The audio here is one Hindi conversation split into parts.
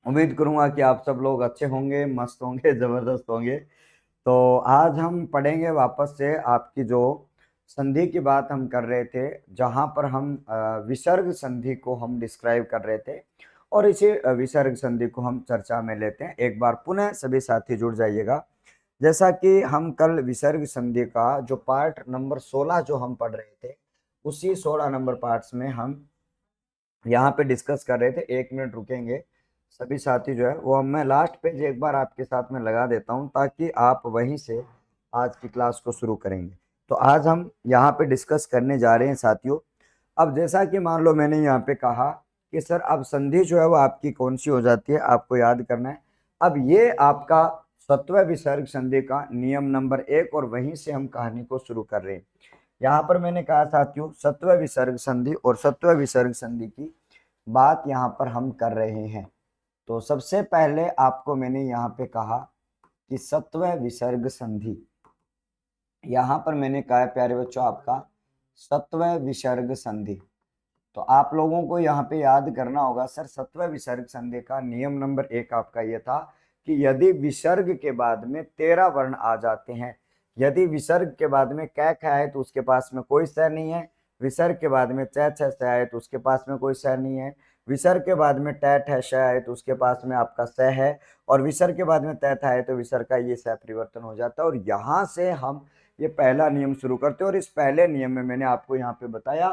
उम्मीद करूंगा कि आप सब लोग अच्छे होंगे, मस्त होंगे, जबरदस्त होंगे। तो आज हम पढ़ेंगे वापस से आपकी जो संधि की बात हम कर रहे थे, जहां पर हम विसर्ग संधि को हम डिस्क्राइब कर रहे थे। और इसी विसर्ग संधि को हम चर्चा में लेते हैं। एक बार पुनः सभी साथी जुड़ जाइएगा। जैसा कि हम कल विसर्ग संधि का जो पार्ट नंबर 16 जो हम पढ़ रहे थे, उसी 16 नंबर पार्ट्स में हम यहाँ पे डिस्कस कर रहे थे। 1 मिनट रुकेंगे सभी साथी जो है वो मैं लास्ट पेज एक बार आपके साथ में लगा देता हूँ, ताकि आप वहीं से आज की क्लास को शुरू करेंगे। तो आज हम यहाँ पे डिस्कस करने जा रहे हैं साथियों। अब जैसा कि मान लो मैंने यहाँ पे कहा कि सर अब संधि जो है वो आपकी कौन सी हो जाती है, आपको याद करना है। अब ये आपका सत्व विसर्ग संधि का नियम नंबर 1, और वहीं से हम कहानी को शुरू कर रहे हैं। यहाँ पर मैंने कहा साथियों, सत्व विसर्ग संधि और सत्व विसर्ग संधि की बात यहाँ पर हम कर रहे हैं। तो सबसे पहले आपको मैंने यहाँ पे कहा कि सत्व विसर्ग संधि, यहाँ पर मैंने कहा है प्यारे बच्चों आपका सत्व विसर्ग संधि। तो आप लोगों को यहाँ पे याद करना होगा सर, सत्व विसर्ग संधि का नियम नंबर 1 आपका ये था कि यदि विसर्ग के बाद में 13 वर्ण आ जाते हैं, यदि विसर्ग के बाद में कै ख आए तो उसके पास में कोई सह नहीं है, विसर्ग के बाद में च छ स आए तो उसके पास में कोई सह नहीं है, विसर्ग के बाद में ट ठ श आए तो उसके पास में आपका सह है, और विसर्ग के बाद में त थ आए तो विसर्ग का ये सह परिवर्तन हो जाता है। और यहाँ से हम ये पहला नियम शुरू करते हैं। और इस पहले नियम में मैंने आपको यहाँ पे बताया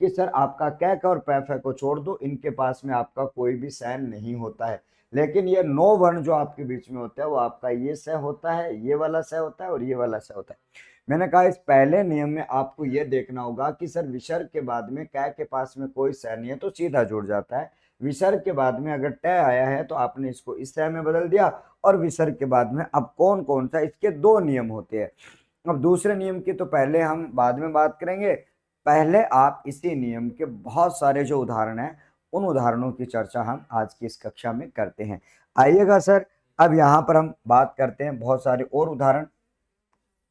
कि सर आपका कैक और पैफ को छोड़ दो, इनके पास में आपका कोई भी सैन नहीं होता है। लेकिन ये 9 वर्ण जो आपके बीच में होता है वो आपका ये सह होता है, ये वाला सह होता है और ये वाला सह होता है। मैंने कहा इस पहले नियम में आपको ये देखना होगा कि सर विसर्ग के बाद में कै के पास में कोई सह नहीं है तो सीधा जुड़ जाता है। विसर्ग के बाद में अगर ट आया है तो आपने इसको इस सह में बदल दिया। और विसर्ग के बाद में अब कौन कौन सा, इसके 2 नियम होते हैं। अब दूसरे नियम की तो पहले हम बाद में बात करेंगे। पहले आप इसी नियम के बहुत सारे जो उदाहरण हैं, उन उदाहरणों की चर्चा हम आज की इस कक्षा में करते हैं। आइएगा सर, अब यहाँ पर हम बात करते हैं बहुत सारे और उदाहरण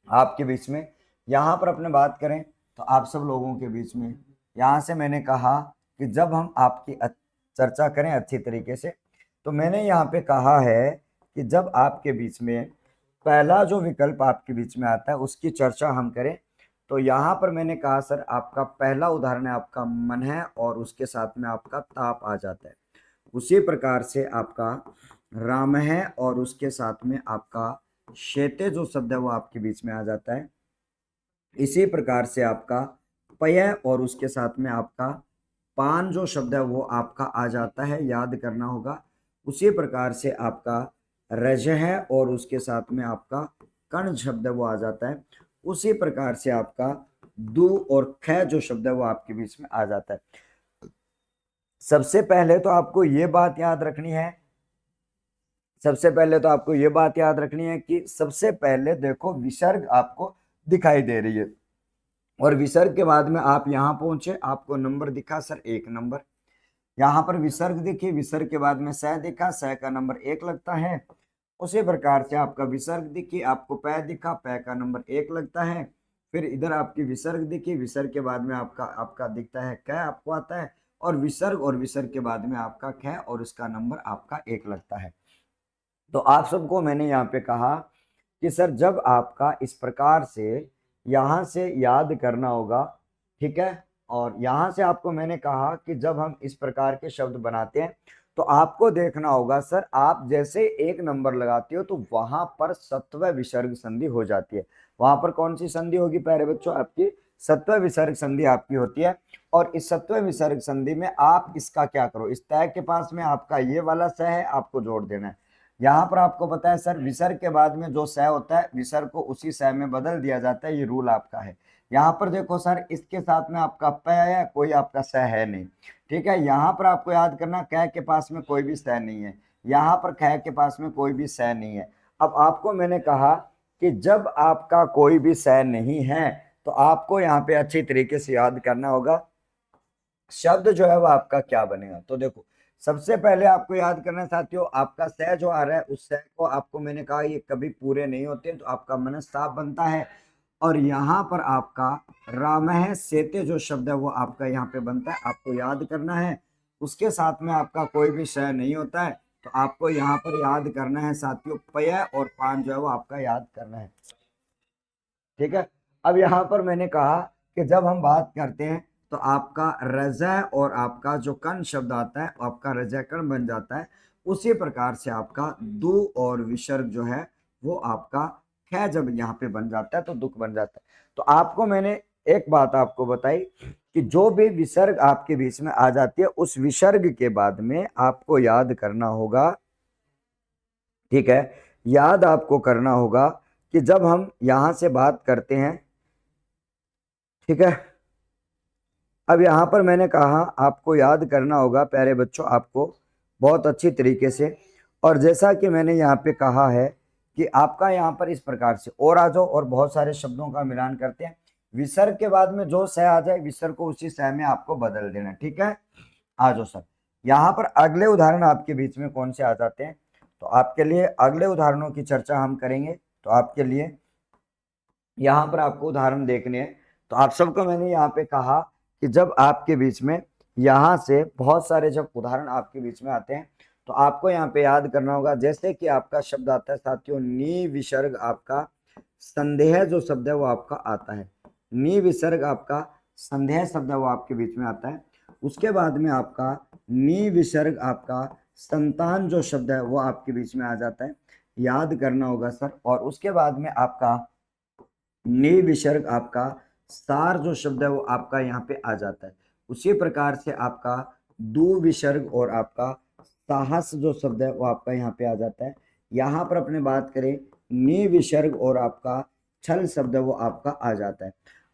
आपके बीच में। यहाँ पर अपने बात करें तो आप सब लोगों के बीच में यहाँ से मैंने कहा कि जब हम आपकी चर्चा करें अच्छी तरीके से, तो मैंने यहाँ पे कहा है कि जब आपके बीच में पहला जो विकल्प आपके बीच में आता है उसकी चर्चा हम करें, तो यहाँ पर मैंने कहा सर आपका पहला उदाहरण है आपका मन है और उसके साथ में आपका ताप आ जाता है। उसी प्रकार से आपका राम है और उसके साथ में आपका शेते जो शब्द है वो आपके बीच में आ जाता है। इसी प्रकार से आपका पय और उसके साथ में आपका पान जो शब्द है वो आपका आ जाता है, याद करना होगा। उसी प्रकार से आपका रज है और उसके साथ में आपका कण शब्द है वो आ जाता है। उसी प्रकार से आपका दू और ख जो शब्द है वो आपके बीच में आ जाता है। सबसे पहले तो आपको ये बात याद रखनी है, सबसे पहले तो आपको ये बात याद रखनी है कि सबसे पहले देखो विसर्ग आपको दिखाई दे रही है, और विसर्ग के बाद में आप यहाँ पहुंचे, आपको नंबर दिखा सर 1 नंबर। यहाँ पर विसर्ग दिखी, विसर्ग के बाद में सह दिखा, सह का नंबर 1 लगता है। उसी प्रकार से आपका विसर्ग दिखी, आपको पै दिखा, पै का नंबर 1 लगता है। फिर इधर आपकी विसर्ग दिखी, विसर्ग के बाद में आपका आपका दिखता है कै आपको आता है, और विसर्ग के बाद में आपका ख और उसका नंबर आपका 1 लगता है। तो आप सबको मैंने यहाँ पे कहा कि सर जब आपका इस प्रकार से यहाँ से याद करना होगा, ठीक है। और यहाँ से आपको मैंने कहा कि जब हम इस प्रकार के शब्द बनाते हैं तो आपको देखना होगा सर, आप जैसे 1 नंबर लगाते हो तो वहां पर सत्व विसर्ग संधि हो जाती है। वहां पर कौन सी संधि होगी प्यारे बच्चों, आपकी सत्व विसर्ग संधि आपकी होती है। और इस सत्व विसर्ग संधि में आप इसका क्या करो, इस तय के पास में आपका ये वाला स है, आपको जोड़ देना है। यहाँ पर आपको पता है सर, विसर्ग के बाद में जो सह होता है विसर्ग को उसी सह में बदल दिया जाता है, ये रूल आपका है। यहाँ पर देखो सर, इसके साथ में आपका प है, कोई आपका सह है नहीं, ठीक है। यहाँ पर आपको याद करना कै के पास में कोई भी सह नहीं है, यहाँ पर ख के पास में कोई भी सह नहीं है। अब आपको मैंने कहा कि जब आपका कोई भी सह नहीं है तो आपको यहाँ पे अच्छी तरीके से याद करना होगा शब्द जो है वो आपका क्या बनेगा। तो देखो सबसे पहले आपको याद करना साथियों, आपका सह जो आ रहा है उस सह को आपको मैंने कहा ये कभी पूरे नहीं होते, तो आपका मन साफ बनता है। और यहाँ पर आपका राम है सेते जो शब्द है वो आपका यहाँ पे बनता है, आपको याद करना है। उसके साथ में आपका कोई भी सह नहीं होता है, तो आपको यहाँ पर याद करना है साथियों, पय और पान जो है वो आपका याद करना है। ठीक है, अब यहाँ पर मैंने कहा कि जब हम बात करते हैं तो आपका रजय और आपका जो कण शब्द आता है आपका रजय कण बन जाता है। उसी प्रकार से आपका दु और विसर्ग जो है वो आपका ख जब यहाँ पे बन जाता है तो दुख बन जाता है। तो आपको मैंने एक बात आपको बताई कि जो भी विसर्ग आपके बीच में आ जाती है उस विसर्ग के बाद में आपको याद करना होगा, ठीक है, याद आपको करना होगा कि जब हम यहां से बात करते हैं, ठीक है, अब यहां पर मैंने कहा आपको याद करना होगा प्यारे बच्चों आपको बहुत अच्छी तरीके से। और जैसा कि मैंने यहाँ पे कहा है कि आपका यहाँ पर इस प्रकार से और आ जाओ और बहुत सारे शब्दों का मिलान करते हैं। विसर्ग के बाद में जो सह आ जाए विसर्ग को उसी सह में आपको बदल देना। ठीक है, आ जाओ सर। यहाँ पर अगले उदाहरण आपके बीच में कौन से आ जाते हैं, तो आपके लिए अगले उदाहरणों की चर्चा हम करेंगे। तो आपके लिए यहाँ पर आपको उदाहरण देखने हैं। तो आप सबको मैंने यहाँ पे कहा कि जब आपके बीच में यहाँ से बहुत सारे जब उदाहरण आपके बीच में आते हैं तो आपको यहाँ पे याद करना होगा। जैसे कि आपका शब्द आता है साथियों नी विसर्ग, आपका संदेह जो शब्द है वो आपका आता है। नी विसर्ग आपका संदेह शब्द है वो आपके बीच में आता है। उसके बाद में आपका नी विसर्ग आपका संतान जो शब्द है वो आपके बीच में आ जाता है, याद करना होगा सर। और उसके बाद में आपका नी विसर्ग आपका सार जो शब्द है वो आपका यहाँ पे आ जाता है। उसी प्रकार से आपका दु विसर्ग और आपका साहस जो शब्द है वो आपका यहाँ पे आ जाता है। यहाँ पर अपने बात करें नी विसर्ग और आपका छल शब्द है वो आपका आ जाता है।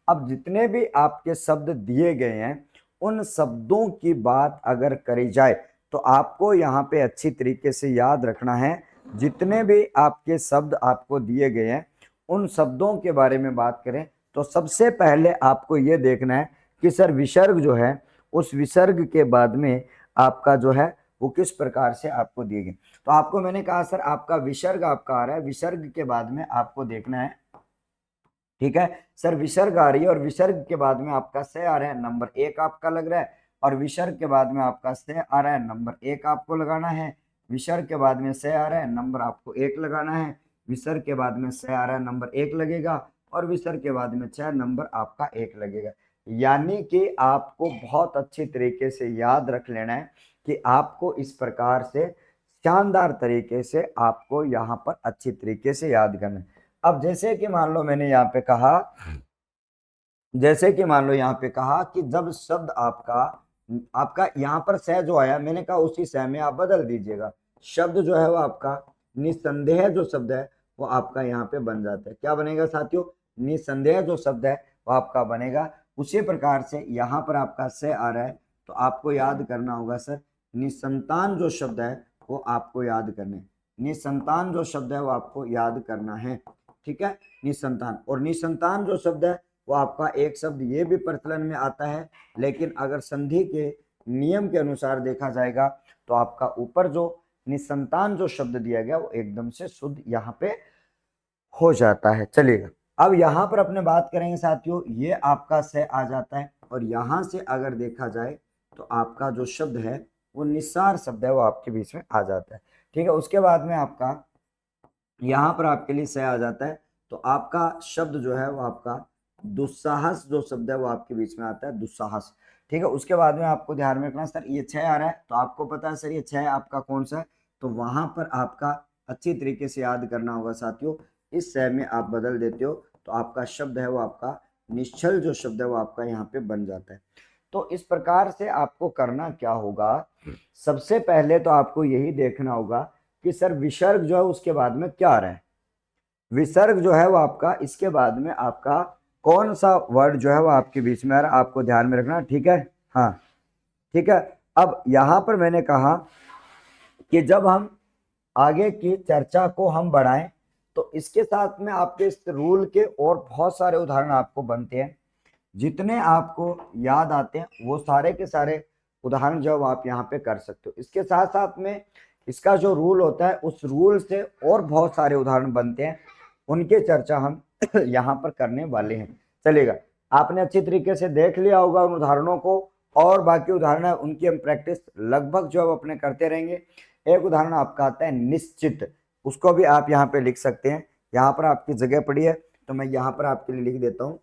अब जितने भी आपके शब्द दिए गए हैं उन शब्दों की बात अगर करी जाए तो आपको यहाँ पे अच्छी तरीके से याद रखना है। जितने भी आपके शब्द आपको दिए गए हैं उन शब्दों के बारे में बात करें तो सबसे पहले आपको ये देखना है कि सर विसर्ग जो है उस विसर्ग के बाद में आपका जो है वो किस प्रकार से आपको दिए गए। तो आपको मैंने कहा सर आपका विसर्ग आपका आ रहा है, विसर्ग के बाद में आपको देखना है, ठीक है सर, विसर्ग आ रही है और विसर्ग के बाद में आपका से आ रहा है, नंबर 1 आपका लग रहा है। और विसर्ग के बाद में आपका से आ रहा है, नंबर 1 आपको लगाना है। विसर्ग के बाद में से आ रहा है, नंबर आपको 1 लगाना है। विसर्ग के बाद में से आ रहा है, नंबर 1 लगेगा। और विसर्ग के बाद में 6 नंबर आपका 1 लगेगा। यानी कि आपको बहुत अच्छी तरीके से याद रख लेना है कि आपको इस प्रकार से शानदार तरीके से आपको यहाँ पर अच्छी तरीके से याद करना है। अब जैसे कि मान लो मैंने यहाँ पे कहा, जैसे कि मान लो यहाँ पे कहा कि जब शब्द आपका आपका यहाँ पर सह जो आया मैंने कहा उसी सह में आप बदल दीजिएगा। शब्द जो है वो आपका निसंदेह जो शब्द है वो आपका यहाँ पे बन जाता है। क्या बनेगा साथियों, निसंदेह जो शब्द है वो आपका बनेगा। उसी प्रकार से यहाँ पर आपका सह आ रहा है तो आपको याद करना होगा सर निसंतान जो शब्द है वो आपको याद करना है। निसंतान जो शब्द है वो आपको याद करना है, ठीक है, निसंतान। और निसंतान जो शब्द है वो आपका एक शब्द ये भी प्रचलन में आता है, लेकिन अगर संधि के नियम के अनुसार देखा जाएगा तो आपका ऊपर जो निसंतान जो शब्द दिया गया वो एकदम से शुद्ध यहाँ पे हो जाता है। चलिएगा, अब यहाँ पर अपने बात करेंगे साथियों, ये आपका से आ जाता है और यहाँ से अगर देखा जाए तो आपका जो शब्द है वो निस्सार शब्द है वो आपके बीच में आ जाता है, ठीक है। उसके बाद में आपका यहाँ पर आपके लिए से आ जाता है तो आपका शब्द जो है वो आपका दुस्साहस जो शब्द है वो आपके बीच में आता है, दुस्साहस, ठीक है। उसके बाद में आपको ध्यान में रखना सर ये 6 आ रहा है तो आपको पता है सर ये 6 आपका कौन सा है, तो वहां पर आपका अच्छी तरीके से याद करना होगा साथियों। इस सह में आप बदल देते हो तो आपका शब्द है वो आपका निश्चल जो शब्द है वो आपका यहाँ पे बन जाता है। तो इस प्रकार से आपको करना क्या होगा, सबसे पहले तो आपको यही देखना होगा कि सर विसर्ग जो है उसके बाद में क्या आ रहा है। विसर्ग जो है वो आपका इसके बाद में आपका कौन सा वर्ड जो है वो आपके बीच में आ रहा है, आपको ध्यान में रखना, ठीक है। हाँ, ठीक है। अब यहां पर मैंने कहा कि जब हम आगे की चर्चा को हम बढ़ाएं तो इसके साथ में आपके इस रूल के और बहुत सारे उदाहरण आपको बनते हैं। जितने आपको याद आते हैं वो सारे के सारे उदाहरण जो आप यहाँ पे कर सकते हो। इसके साथ साथ में इसका जो रूल होता है उस रूल से और बहुत सारे उदाहरण बनते हैं, उनके चर्चा हम यहाँ पर करने वाले हैं। चलेगा, आपने अच्छी तरीके से देख लिया होगा उन उदाहरणों को और बाकी उदाहरण है उनकी हम प्रैक्टिस लगभग जो अब अपने करते रहेंगे। एक उदाहरण आपका आता है निश्चित, उसको भी आप यहाँ पे लिख सकते हैं। यहाँ पर आपकी जगह पड़ी है तो मैं यहाँ पर आपके लिए लिख देता हूँ।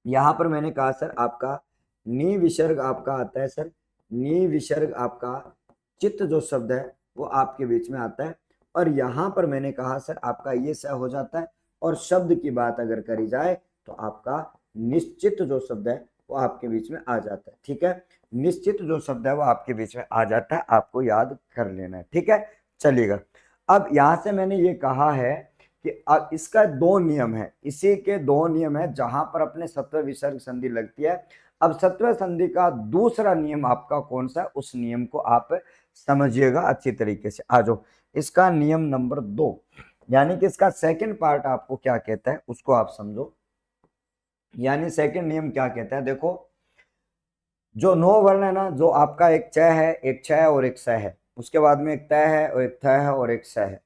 यहाँ पर मैंने कहा सर आपका नी विसर्ग आपका आता है सर, नी विसर्ग आपका चित्त जो शब्द है वो आपके बीच में आता है। और यहाँ पर मैंने कहा सर आपका ये स हो जाता है, और शब्द की बात अगर करी जाए तो आपका निश्चित जो शब्द है वो आपके बीच में आ जाता है। ठीक है, निश्चित जो शब्द है वो आपके बीच में आ जाता है, आपको याद कर लेना है। ठीक है, चलिएगा। अब यहाँ से मैंने ये कहा है कि इसका दो नियम है, इसी के दो नियम है जहां पर अपने सत्व विसर्ग संधि लगती है। अब सत्व संधि का दूसरा नियम आपका कौन सा है, उस नियम को आप समझिएगा अच्छी तरीके से। आ जाओ, इसका नियम नंबर 2, यानी कि इसका सेकंड पार्ट आपको क्या कहता है उसको आप समझो। यानी सेकंड नियम क्या कहता है, देखो जो 9 वर्ण है ना, जो आपका एक च है, एक छ है और एक स है, उसके बाद में एक त है और एक थ है और एक स है,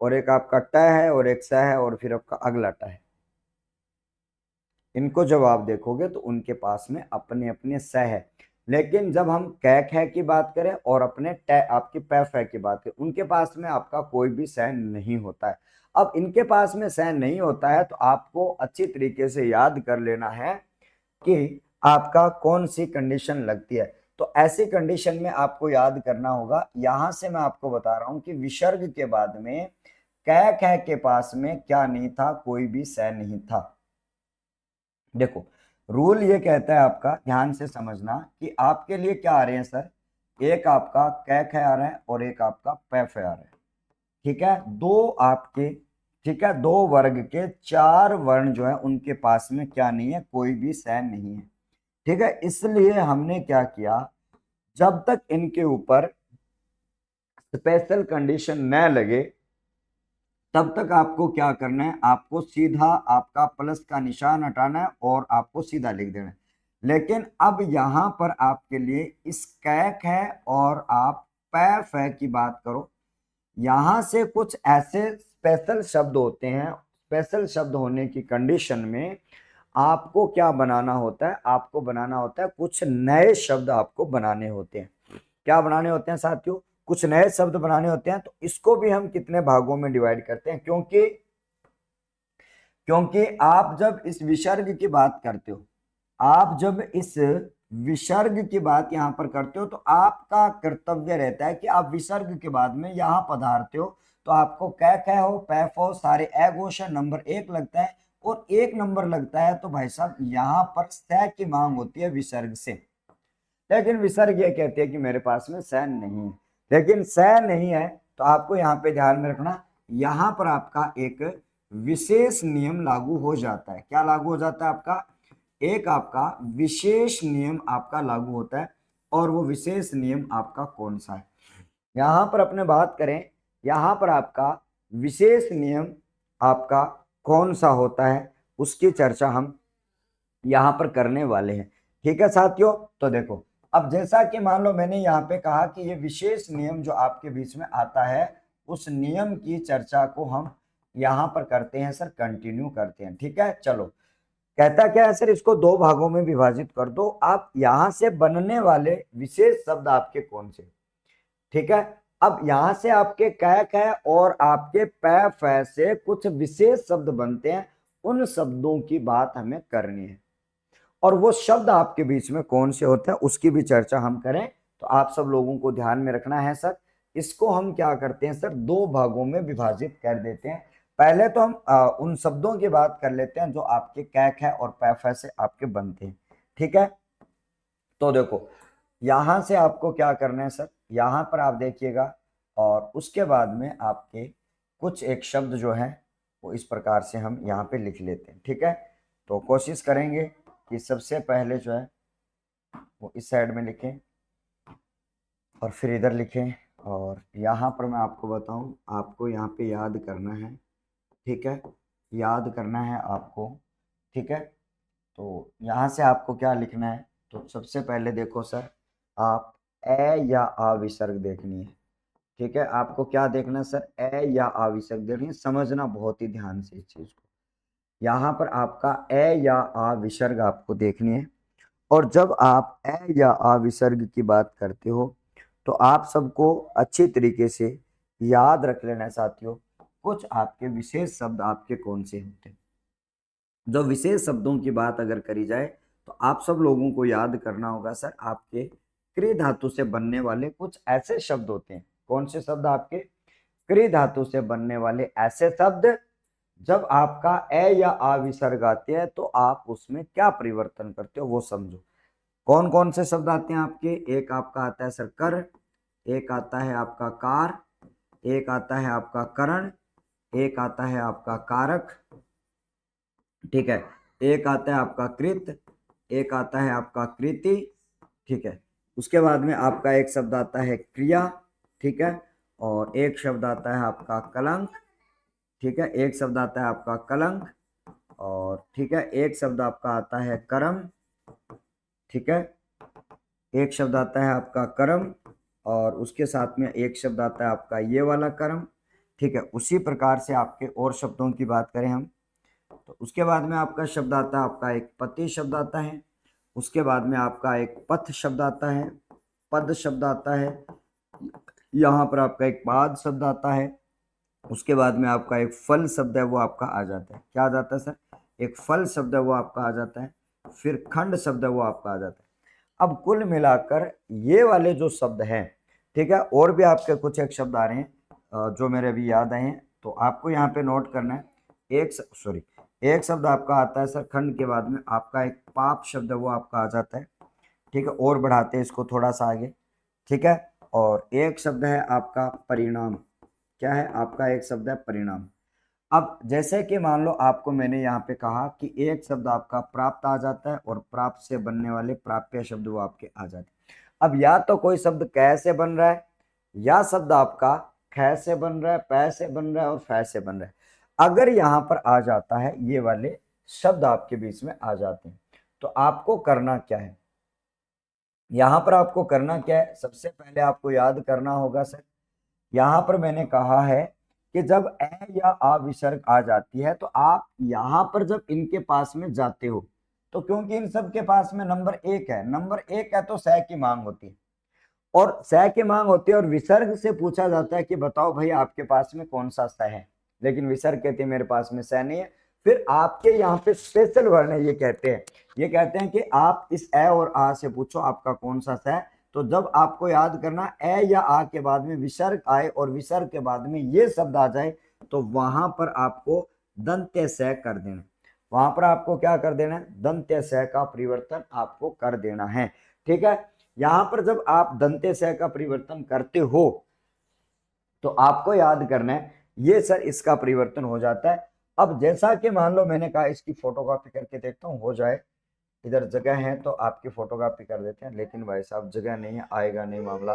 और एक आपका ट है और एक स है, और फिर आपका अगला ट है। इनको जब आप देखोगे तो उनके पास में अपने अपने स है, लेकिन जब हम कै ख की बात करें और अपने ट आपकी पै फै की बात करें, उनके पास में आपका कोई भी स नहीं होता है। अब इनके पास में स नहीं होता है तो आपको अच्छी तरीके से याद कर लेना है कि आपका कौन सी कंडीशन लगती है। तो ऐसी कंडीशन में आपको याद करना होगा, यहां से मैं आपको बता रहा हूं कि विसर्ग के बाद में कै ख के पास में क्या नहीं था, कोई भी स नहीं था। देखो रूल ये कहता है आपका, ध्यान से समझना कि आपके लिए क्या आ रहे हैं सर, एक आपका कै ख आ रहा है और एक आपका पै फै आ रहा है। ठीक है, दो आपके, ठीक है, दो वर्ग के 4 वर्ण जो है उनके पास में क्या नहीं है, कोई भी स नहीं है। ठीक है, इसलिए हमने क्या किया, जब तक इनके ऊपर स्पेशल कंडीशन न लगे तब तक आपको क्या करना है, आपको सीधा आपका प्लस का निशान हटाना है और आपको सीधा लिख देना है। लेकिन अब यहां पर आपके लिए इस कैक है और आप पै फै की बात करो, यहां से कुछ ऐसे स्पेशल शब्द होते हैं, स्पेशल शब्द होने की कंडीशन में आपको क्या बनाना होता है, आपको बनाना होता है कुछ नए शब्द आपको बनाने होते हैं। क्या बनाने होते हैं साथियों, कुछ नए शब्द बनाने होते हैं। तो इसको भी हम कितने भागों में डिवाइड करते हैं, क्योंकि क्योंकि आप जब इस विसर्ग की बात करते हो, आप जब इस विसर्ग की बात यहां पर करते हो तो आपका कर्तव्य रहता है कि आप विसर्ग के बाद में यहां पधारते हो तो आपको कै कै हो पैफ हो सारे ए घोष नंबर 1 लगता है, और 1 नंबर लगता है तो भाई साहब यहां पर स की मांग होती है विसर्ग से। लेकिन विसर्ग ये कहती है कि मेरे पास में स नहीं है, लेकिन स नहीं है तो आपको यहाँ पे ध्यान में रखना, यहाँ पर आपका एक विशेष नियम लागू हो जाता है। क्या लागू हो जाता है आपका, एक आपका विशेष नियम आपका लागू होता है। और वो विशेष नियम आपका कौन सा है, यहाँ पर अपने बात करें, यहाँ पर आपका विशेष नियम आपका कौन सा होता है उसकी चर्चा हम यहाँ पर करने वाले हैं। ठीक है साथियों, तो देखो अब जैसा कि मान लो मैंने यहाँ पे कहा कि ये विशेष नियम जो आपके बीच में आता है, उस नियम की चर्चा को हम यहाँ पर करते हैं सर, कंटिन्यू करते हैं। ठीक है, चलो कहता क्या है सर, इसको दो भागों में विभाजित कर दो, आप यहाँ से बनने वाले विशेष शब्द आपके कौन से। ठीक है, अब यहां से आपके कैक है और आपके पै फै से कुछ विशेष शब्द बनते हैं, उन शब्दों की बात हमें करनी है, और वो शब्द आपके बीच में कौन से होते हैं उसकी भी चर्चा हम करें। तो आप सब लोगों को ध्यान में रखना है सर, इसको हम क्या करते हैं सर, दो भागों में विभाजित कर देते हैं। पहले तो हम उन शब्दों की बात कर लेते हैं जो आपके कैक है और पै फै से आपके बनते हैं। ठीक है, तो देखो यहां से आपको क्या करना है सर, यहां पर आप देखिएगा, और उसके बाद में आपके कुछ एक शब्द जो है वो इस प्रकार से हम यहाँ पे लिख लेते हैं। ठीक है, तो कोशिश करेंगे कि सबसे पहले जो है वो इस साइड में लिखें और फिर इधर लिखें, और यहाँ पर मैं आपको बताऊं, आपको यहाँ पे याद करना है। ठीक है, याद करना है आपको। ठीक है, तो यहाँ से आपको क्या लिखना है, तो सबसे पहले देखो सर, आप ए या आ विसर्ग देखनी है। ठीक है, आपको क्या देखना है सर, ए या आ विसर्ग देखनी है, समझना बहुत ही ध्यान से इस चीज को। यहाँ पर आपका ए या आ विसर्ग आपको देखनी है, और जब आप ए या आ विसर्ग की बात करते हो तो आप सबको अच्छी तरीके से याद रख लेना है साथियों, कुछ आपके विशेष शब्द आपके कौन से होते हैं। जो विशेष शब्दों की बात अगर करी जाए तो आप सब लोगों को याद करना होगा सर, आपके क्री धातु से बनने वाले कुछ ऐसे शब्द होते हैं। कौन से शब्द? आपके क्री धातु से बनने वाले ऐसे शब्द, जब आपका ए या आ विसर्ग आते हैं तो आप उसमें क्या परिवर्तन करते हो वो समझो। कौन कौन से शब्द आते हैं आपके? एक आपका आता है सर कर, एक आता है आपका कार, एक आता है आपका करण, एक आता है आपका कारक, ठीक है, एक आता है आपका कृत, एक आता है आपका कृति, ठीक है। उसके बाद में आपका एक शब्द आता है क्रिया, ठीक है, और एक शब्द आता है आपका कलंक, ठीक है, एक शब्द आता है आपका कलंक, और ठीक है, एक शब्द आपका आता है कर्म, ठीक है, एक शब्द आता है आपका कर्म, और उसके साथ में एक शब्द आता है आपका ये वाला कर्म, ठीक है। उसी प्रकार से आपके और शब्दों की बात करें हम, तो उसके बाद में आपका शब्द आता है आपका एक पति शब्द आता है, उसके बाद में आपका एक पथ शब्द आता है, पद शब्द आता है, यहाँ पर आपका एक पाद शब्द आता है, उसके बाद में आपका एक फल शब्द है वो आपका आ जाता है। क्या आ जाता है सर? एक फल शब्द है वो आपका आ जाता है, फिर खंड शब्द है वो आपका आ जाता है। अब कुल मिलाकर ये वाले जो शब्द हैं, ठीक है, और भी आपके कुछ एक शब्द आ रहे हैं जो मेरे अभी याद आए हैं, तो आपको यहाँ पे नोट करना है। एक शब्द आपका आता है सर खंड के बाद में, आपका एक पाप शब्द है वो आपका आ जाता है, ठीक है, और बढ़ाते हैं इसको थोड़ा सा आगे, ठीक है। और एक शब्द है आपका परिणाम। क्या है? आपका एक शब्द है परिणाम। अब जैसे कि मान लो आपको मैंने यहाँ पे कहा कि एक शब्द आपका प्राप्त आ जाता है और प्राप्त से बनने वाले प्राप्य शब्द वो आपके आ जाते हैं। अब या तो कोई शब्द कै से बन रहा है, या शब्द आपका ख से बन रहा है, पै से बन रहा है और फै से बन रहा है। अगर यहाँ पर आ जाता है, ये वाले शब्द आपके बीच में आ जाते हैं, तो आपको करना क्या है? यहाँ पर आपको करना क्या है? सबसे पहले आपको याद करना होगा सर, यहाँ पर मैंने कहा है कि जब ए या आ विसर्ग आ जाती है तो आप यहाँ पर जब इनके पास में जाते हो, तो क्योंकि इन सब के पास में नंबर एक है, नंबर एक है तो सह की मांग होती है, और सह की मांग होती है, और विसर्ग से पूछा जाता है कि बताओ भाई आपके पास में कौन सा सह है, लेकिन विसर्ग कहते हैं मेरे पास में सह नहीं है। फिर आपके यहाँ पे स्पेशल वर्ण है, ये कहते हैं कि आप इस ए और आ से पूछो आपका कौन सा सह। तो जब आपको याद करना ए या आ के बाद में विसर्ग आए और विसर्ग के बाद में ये शब्द आ जाए, तो वहां पर आपको दंत्य सह कर देना, वहां पर आपको क्या कर देना है? दंत्य सह का परिवर्तन आपको कर देना है, ठीक है। यहां पर जब आप दंत्य सह का परिवर्तन करते हो तो आपको याद करना है ये सर इसका परिवर्तन हो जाता है। अब जैसा कि मान लो मैंने कहा, इसकी फोटोकॉपी करके देखता हूँ हो जाए, इधर जगह है तो आपकी फोटोकॉपी कर देते हैं, लेकिन भाई साहब जगह नहीं है, आएगा नहीं मामला,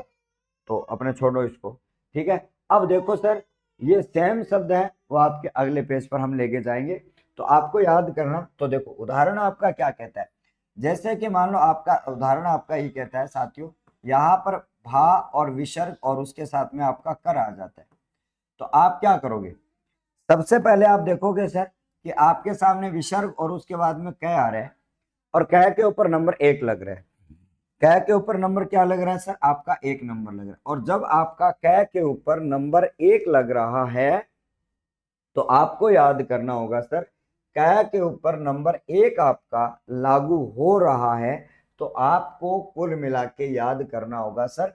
तो अपने छोड़ो इसको, ठीक है। अब देखो सर, ये सेम शब्द है वो आपके अगले पेज पर हम लेके जाएंगे, तो आपको याद करना। तो देखो उदाहरण आपका क्या कहता है, जैसे कि मान लो आपका उदाहरण आपका ये कहता है साथियों, यहाँ पर भा और विसर्ग और उसके साथ में आपका कर आ जाता है, तो आप क्या करोगे? सबसे पहले आप देखोगे सर कि आपके सामने विसर्ग और उसके बाद में कै आ रहा है, और कै के ऊपर नंबर एक लग रहा है। कै के ऊपर नंबर क्या लग रहा है सर? आपका एक नंबर लग रहा है। और जब आपका कै के ऊपर नंबर एक लग रहा है तो आपको याद करना होगा सर, कै के ऊपर नंबर एक आपका लागू हो रहा है, तो आपको कुल मिला के याद करना होगा सर।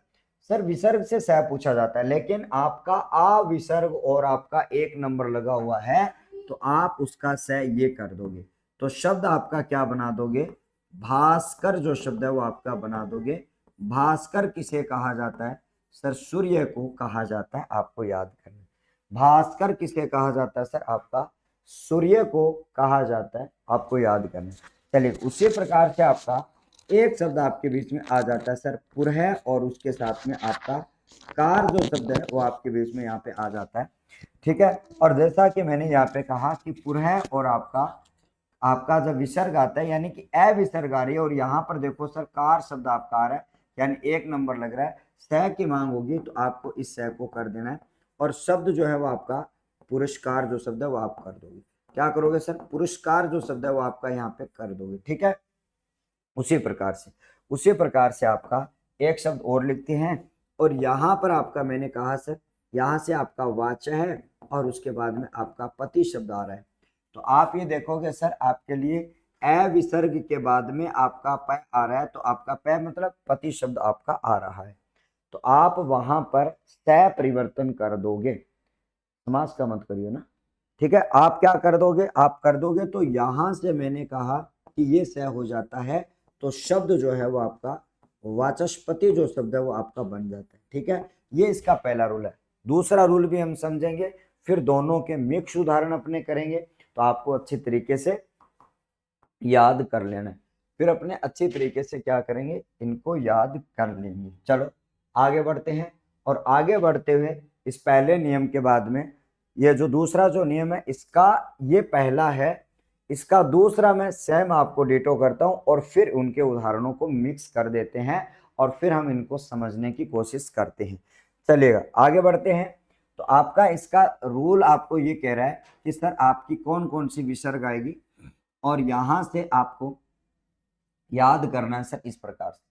सर विसर्ग से सह पूछा जाता है, लेकिन आपका आ विसर्ग और आपका एक नंबर लगा हुआ है, तो आप उसका सह ये कर दोगे, तो शब्द आपका क्या बना दोगे? भास्कर जो शब्द है वो आपका बना दोगे। भास्कर किसे कहा जाता है? सर सूर्य को कहा जाता है, आपको याद करना। भास्कर किसे कहा जाता है सर? आपका सूर्य को कहा जाता है, आपको याद करना। चलिए उसी प्रकार से आपका एक शब्द आपके बीच में आ जाता है सर पुरह, और उसके साथ में आपका कार जो शब्द है वो आपके बीच में यहाँ पे आ जाता है, ठीक है। और जैसा कि मैंने यहाँ पे कहा कि पुरह और आपका आपका जब विसर्ग आता है, यानी कि ए विसर्ग आ रही है, और यहाँ पर देखो सर कार शब्द आपका आ रहा है, यानी एक नंबर लग रहा है, सह की मांग होगी तो आपको इस सह को कर देना है, और शब्द जो है वो आपका पुरस्कार जो शब्द है वो आप कर दोगे। क्या करोगे सर? पुरस्कार जो शब्द है वो आपका यहाँ पे कर दोगे, ठीक है। उसी प्रकार से आपका एक शब्द और लिखते हैं, और यहाँ पर आपका मैंने कहा सर, यहाँ से आपका वाच्य है और उसके बाद में आपका पति शब्द आ रहा है। तो आप ये देखोगे सर, आपके लिए अ विसर्ग के बाद में आपका प आ रहा है, तो आपका प मतलब पति शब्द आपका आ रहा है, तो आप वहां पर स परिवर्तन कर दोगे, समास का मत करिए ना। ठीक है, आप क्या कर दोगे, आप कर दोगे तो यहां से मैंने कहा कि ये स हो जाता है, तो शब्द जो है वो आपका वाचस्पति जो शब्द है वो आपका बन जाता है। ठीक है, ये इसका पहला रूल है। दूसरा रूल भी हम समझेंगे, फिर दोनों के मिक्स उदाहरण अपने करेंगे, तो आपको अच्छी तरीके से याद कर लेना है। फिर अपने अच्छी तरीके से क्या करेंगे, इनको याद कर लेंगे। चलो आगे बढ़ते हैं, और आगे बढ़ते हुए इस पहले नियम के बाद में ये जो दूसरा जो नियम है, इसका ये पहला है, इसका दूसरा मैं सेम आपको डिटो करता हूं, और फिर उनके उदाहरणों को मिक्स कर देते हैं, और फिर हम इनको समझने की कोशिश करते हैं। चलिएगा आगे बढ़ते हैं। तो आपका इसका रूल आपको ये कह रहा है कि सर आपकी कौन कौन सी विसर्ग आएगी, और यहां से आपको याद करना है सर इस प्रकार से।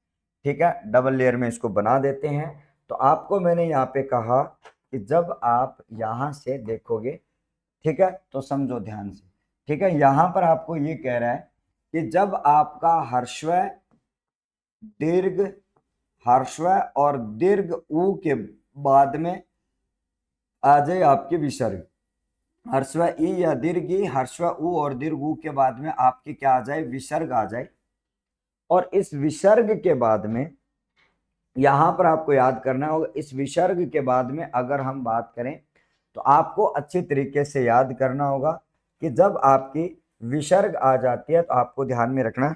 ठीक है, डबल लेयर में इसको बना देते हैं। तो आपको मैंने यहाँ पे कहा कि जब आप यहां से देखोगे, ठीक है, तो समझो ध्यान से। ठीक है, यहां पर आपको ये कह रहा है कि जब आपका ह्रस्व दीर्घ, ह्रस्व और दीर्घ ऊ के बाद में आ जाए आपके विसर्ग, ह्रस्व ई या दीर्घ ई, ह्रस्व ऊ और दीर्घ ऊ के बाद में आपके क्या आ जाए, विसर्ग आ जाए। और इस विसर्ग के बाद में यहां पर आपको याद करना होगा, इस विसर्ग के बाद में अगर हम बात करें तो आपको अच्छी तरीके से याद करना होगा कि जब आपकी विसर्ग आ जाती है तो आपको ध्यान में रखना,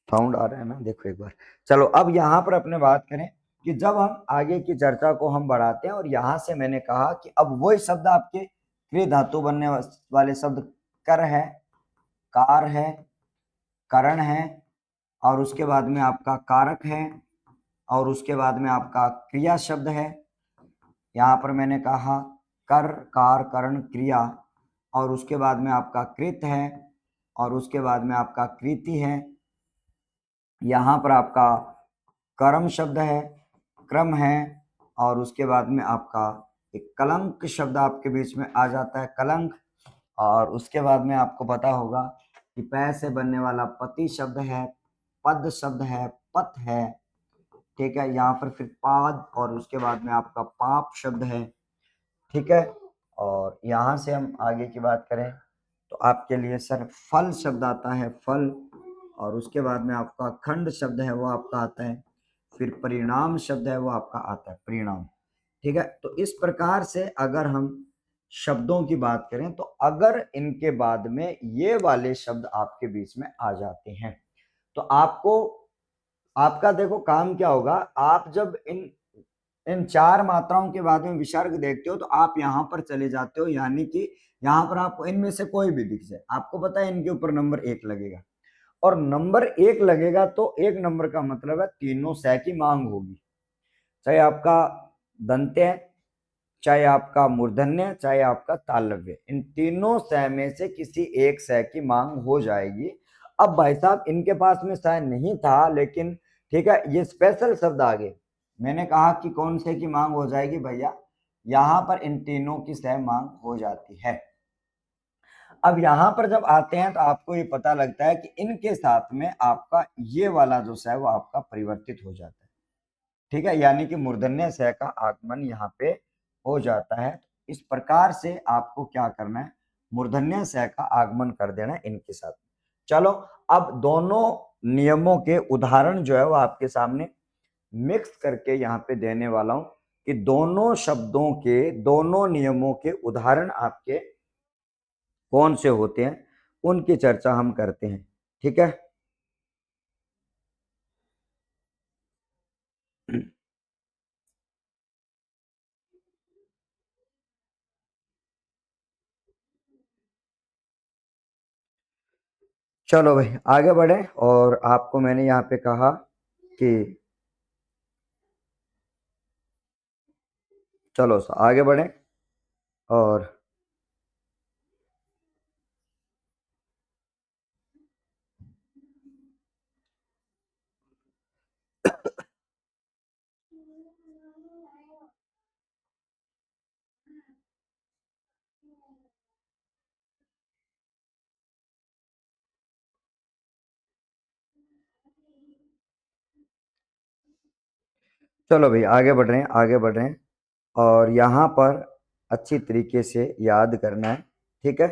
साउंड आ रहा है ना, देखो एक बार। चलो अब यहां पर अपने बात करें कि जब हम आगे की चर्चा को हम बढ़ाते हैं, और यहां से मैंने कहा कि अब वही शब्द आपके क्रिय धातु बनने वाले शब्द कर है, कार है, करण है, और उसके बाद में आपका कारक है, और उसके बाद में आपका क्रिया शब्द है। यहाँ पर मैंने कहा कर, कार, करण, क्रिया, और उसके बाद में आपका कृत है, और उसके बाद में आपका कृति है। यहाँ पर आपका कर्म शब्द है, क्रम है, और उसके बाद में आपका एक कलंक शब्द आपके बीच में आ जाता है, कलंक। और उसके बाद में आपको पता होगा कि पै से बनने वाला पति शब्द है, पद शब्द है, पथ है। ठीक है, यहाँ पर फिर पाद, और उसके बाद में आपका पाप शब्द है। ठीक है, और यहाँ से हम आगे की बात करें तो आपके लिए सर फल शब्द आता है, फल, और उसके बाद में आपका खंड शब्द है वो आपका आता है, फिर परिणाम शब्द है वो आपका आता है, परिणाम। ठीक है, तो इस प्रकार से अगर हम शब्दों की बात करें तो अगर इनके बाद में ये वाले शब्द आपके बीच में आ जाते हैं तो आपको, आपका देखो काम क्या होगा, आप जब इन इन चार मात्राओं के बाद में विसर्ग देखते हो तो आप यहाँ पर चले जाते हो, यानी कि यहाँ पर आपको इनमें से कोई भी दिख जाए, आपको पता है इनके ऊपर नंबर 1 लगेगा, और नंबर 1 लगेगा तो 1 नंबर का मतलब है तीनों सह की मांग होगी, चाहे आपका दंत्य, चाहे आपका मूर्धन्य, चाहे आपका तालव्य, इन तीनों सह में से किसी एक सह की मांग हो जाएगी। अब भाई साहब इनके पास में सह नहीं था, लेकिन ठीक है ये स्पेशल शब्द आ गए, मैंने कहा कि कौन से की मांग हो जाएगी भैया, यहाँ पर इन तीनों की सह मांग हो जाती है। अब यहाँ पर जब आते हैं तो आपको ये पता लगता है कि इनके साथ में आपका ये वाला जो सह वो आपका परिवर्तित हो जाता है। ठीक है, यानी कि मूर्धन्य स का आगमन यहाँ पे हो जाता है। इस प्रकार से आपको क्या करना है, मूर्धन्य स का आगमन कर देना है इनके साथ। चलो अब दोनों नियमों के उदाहरण जो है वो आपके सामने मिक्स करके यहाँ पे देने वाला हूं कि दोनों शब्दों के, दोनों नियमों के उदाहरण आपके कौन से होते हैं उनकी चर्चा हम करते हैं। ठीक है, चलो भाई आगे बढ़े, और आपको मैंने यहाँ पे कहा कि चलो सर आगे बढ़ें। और चलो भाई आगे बढ़ रहे हैं, आगे बढ़ रहे हैं। और यहाँ पर अच्छी तरीके से याद करना है, ठीक है।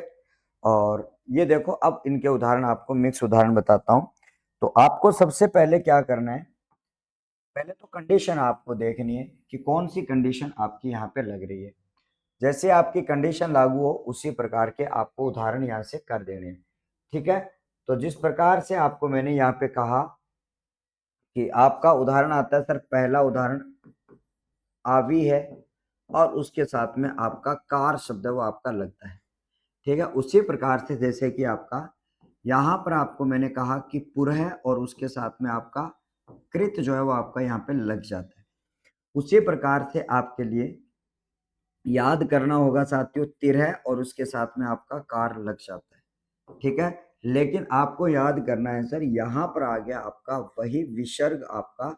और ये देखो, अब इनके उदाहरण आपको मिक्स उदाहरण बताता हूँ। तो आपको सबसे पहले क्या करना है, पहले तो कंडीशन आपको देखनी है कि कौन सी कंडीशन आपकी यहाँ पे लग रही है। जैसे आपकी कंडीशन लागू हो उसी प्रकार के आपको उदाहरण यहाँ से कर देने हैं, ठीक है। तो जिस प्रकार से आपको मैंने यहाँ पे कहा कि आपका उदाहरण आता है सर, पहला उदाहरण आवी है और उसके साथ में आपका कार शब्द है वो आपका लगता है, ठीक है। उसी प्रकार से जैसे कि आपका यहाँ पर आपको मैंने कहा कि पुर है और उसके साथ में आपका कृत जो है वो आपका यहाँ पे लग जाता है। उसी प्रकार से आपके लिए याद करना होगा साथियों, तिर है और उसके साथ में आपका कार लग जाता है, ठीक है। लेकिन आपको याद करना है सर, यहाँ पर आ गया आपका वही विसर्ग, आपका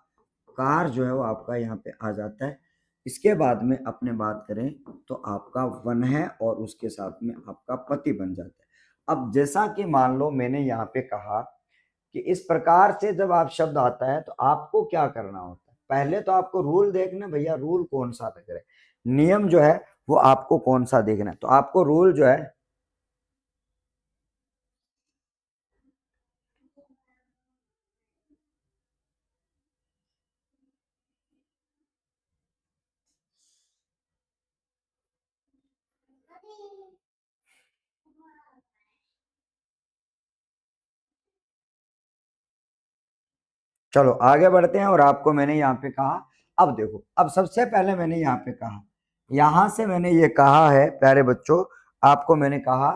कार जो है वो आपका यहाँ पे आ जाता है। इसके बाद में अपने बात करें तो आपका वन है और उसके साथ में आपका पति बन जाता है। अब जैसा कि मान लो मैंने यहाँ पे कहा कि इस प्रकार से जब आप शब्द आता है तो आपको क्या करना होता है, पहले तो आपको रूल देखना भैया, रूल कौन सा लग रहा है, नियम जो है वो आपको कौन सा देखना है। तो आपको रूल जो है, चलो आगे बढ़ते हैं। और आपको मैंने यहाँ पे कहा, अब देखो, अब सबसे पहले मैंने यहाँ पे कहा, यहाँ से मैंने ये कहा है प्यारे बच्चों, आपको मैंने कहा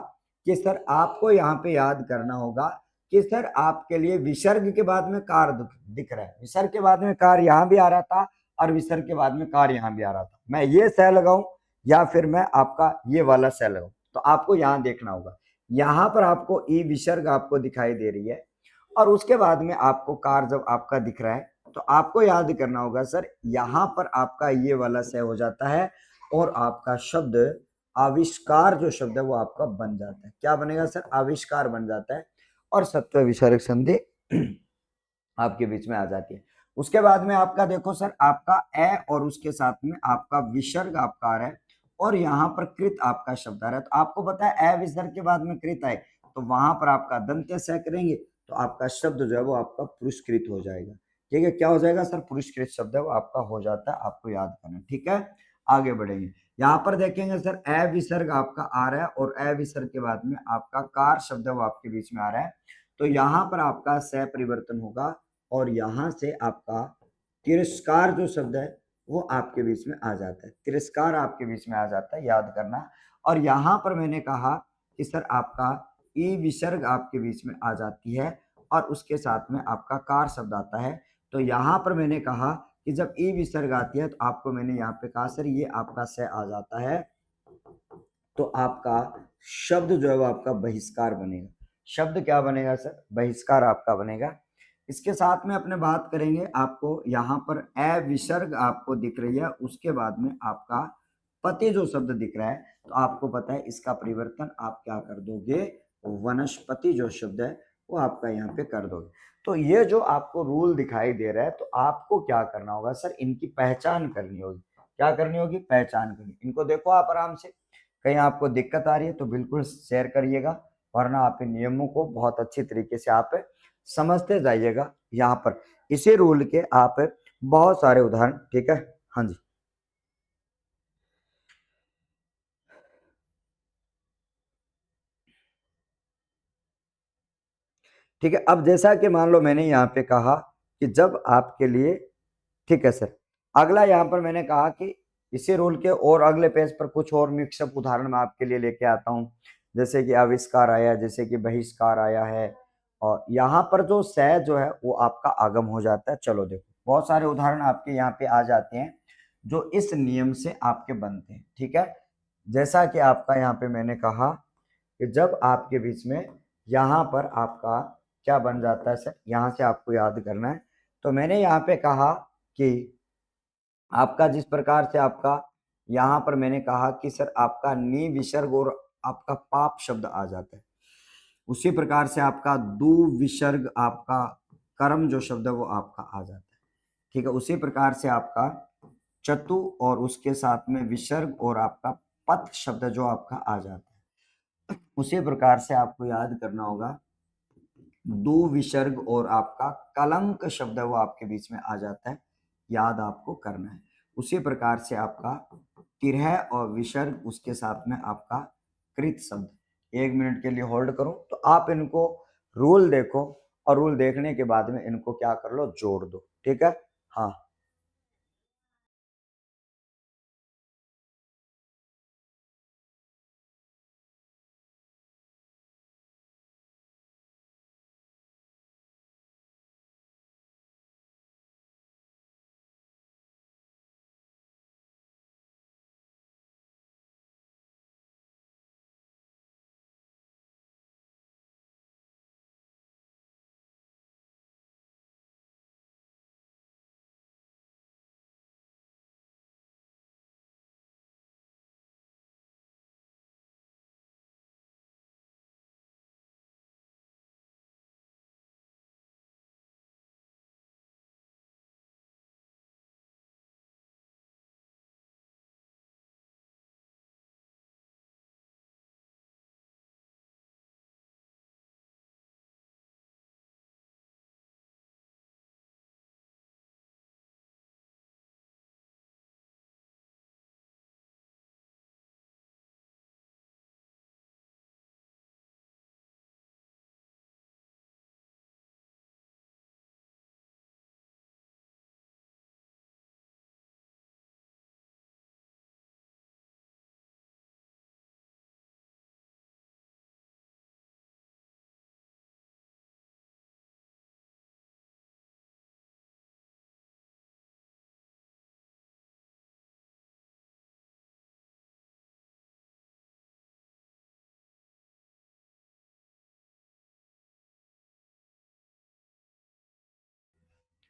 कि सर आपको यहाँ पे याद करना होगा कि सर आपके लिए विसर्ग के बाद में कार दिख रहा है, विसर्ग के बाद में कार यहाँ भी आ रहा था और विसर्ग के बाद में कार यहाँ भी आ रहा था। मैं ये सह लगाऊं या फिर मैं आपका ये वाला सह लगाऊं, तो आपको यहाँ देखना होगा। यहाँ पर आपको ई विसर्ग आपको दिखाई दे रही है और उसके बाद में आपको कार जब आपका दिख रहा है तो आपको याद करना होगा सर, यहाँ पर आपका ये वाला सह हो जाता है और आपका शब्द आविष्कार जो शब्द है वो आपका बन जाता है। क्या बनेगा सर, आविष्कार बन जाता है और सत्व विसर्ग संधि आपके बीच में आ जाती है। उसके बाद में आपका देखो सर, आपका ए और उसके साथ में आपका विसर्ग आपका आ रहा है और यहाँ पर कृत आपका शब्द आ रहा है। तो आपको पता है ए विसर्ग के बाद में कृत आए तो वहां पर आपका दंत्य सह करेंगे तो आपका शब्द जो है वो आपका पुरस्कृत हो जाएगा, ठीक है। क्या हो जाएगा सर, पुरस्कृत शब्द है वो आपका हो जाता है, आपको याद करना, ठीक है। आगे बढ़ेंगे, यहाँ पर देखेंगे सर ए विसर्ग आपका आ रहा है और ए विसर्ग के बाद में आपका कार शब्द है वो आपके बीच में आ रहा है। तो यहाँ पर आपका सह परिवर्तन होगा और यहाँ से आपका तिरस्कार जो शब्द है वो आपके बीच में आ जाता है, तिरस्कार आपके बीच में आ जाता है, याद करना। और यहाँ पर मैंने कहा कि सर आपका ई विसर्ग आपके बीच में आ जाती है और उसके साथ में आपका कार शब्द आता है। तो यहाँ पर मैंने कहा कि जब ई विसर्ग आती है तो आपको मैंने यहाँ पे कहा सर ये आपका से आ जाता है तो आपका शब्द जो है वो आपका बहिष्कार बनेगा। शब्द क्या बनेगा सर, बहिष्कार आपका बनेगा। इसके साथ में अपने बात करेंगे, आपको यहाँ पर ए विसर्ग आपको दिख रही है, उसके बाद में आपका पति जो शब्द दिख रहा है तो आपको पता है इसका परिवर्तन आप क्या कर दोगे, वनस्पति जो शब्द है वो आपका यहाँ पे कर दोगे। तो ये जो आपको रूल दिखाई दे रहा है तो आपको क्या करना होगा सर, इनकी पहचान करनी होगी। क्या करनी होगी, पहचान करनी। इनको देखो आप आराम से, कहीं आपको दिक्कत आ रही है तो बिल्कुल शेयर करिएगा, वरना आप इन नियमों को बहुत अच्छी तरीके से आप समझते जाइएगा। यहाँ पर इसी रूल के आप बहुत सारे उदाहरण, ठीक है। हाँ जी, ठीक है। अब जैसा कि मान लो मैंने यहाँ पे कहा कि जब आपके लिए, ठीक है सर, अगला यहाँ पर मैंने कहा कि इसी रूल के और अगले पेज पर कुछ और मिक्सअप उदाहरण मैं आपके लिए लेके आता हूँ। जैसे कि आविष्कार आया, जैसे कि बहिष्कार आया है और यहाँ पर जो सह जो है वो आपका आगम हो जाता है। चलो देखो, बहुत सारे उदाहरण आपके यहाँ पे आ जाते हैं। जो इस नियम से आपके बनते हैं। ठीक है, जैसा कि आपका यहाँ पे मैंने कहा कि जब आपके बीच में यहाँ पर आपका क्या बन जाता है सर, यहाँ से आपको याद करना है। तो मैंने यहाँ पे कहा कि आपका जिस प्रकार से आपका यहाँ पर मैंने कहा कि सर आपका नी विसर्ग और आपका पाप शब्द आ जाता है, उसी प्रकार से आपका दु विसर्ग आपका कर्म जो शब्द है वो आपका आ जाता है। ठीक है, उसी प्रकार से आपका चतु और उसके साथ में विसर्ग और आपका पथ शब्द जो आपका आ जाता है। उसी प्रकार से आपको याद करना होगा दो विसर्ग और आपका कलंक शब्द वो आपके बीच में आ जाता है, याद आपको करना है। उसी प्रकार से आपका तिरह और विसर्ग उसके साथ में आपका कृत शब्द। 1 मिनट के लिए होल्ड करो तो आप इनको रूल देखो और रूल देखने के बाद में इनको क्या कर लो, जोड़ दो। ठीक है, हाँ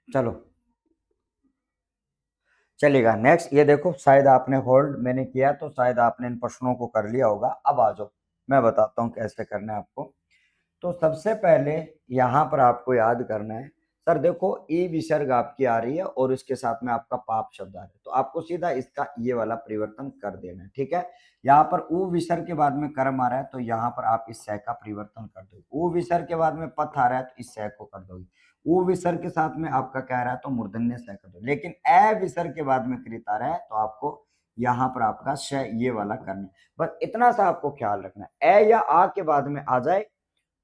चलो चलेगा। नेक्स्ट ये देखो, शायद आपने होल्ड मैंने किया तो शायद आपने इन प्रश्नों को कर लिया होगा। अब आ जाओ, मैं बताता हूँ कैसे करना है आपको। तो सबसे पहले यहाँ पर आपको याद करना है, सर देखो ई विसर्ग आपकी आ रही है और इसके साथ में आपका पाप शब्द आ रहा है, तो आपको सीधा इसका ये वाला परिवर्तन कर देना है। ठीक है, यहाँ पर ऊ विसर्ग के बाद में कर्म आ रहा है तो यहाँ पर आप इस सह का परिवर्तन कर दो। ऊ विसर्ग के बाद में पथ आ रहा है तो इस सह को कर दोगे। ऊ विसर्ग के साथ में आपका क्या आ रहा है तो मूर्धन्य सह कर दो। लेकिन ए विसर्ग के बाद में कृत आ रहा है तो आपको यहाँ पर आपका श ये वाला करना है। बस इतना सा आपको ख्याल रखना है, ए या आ के बाद में आ जाए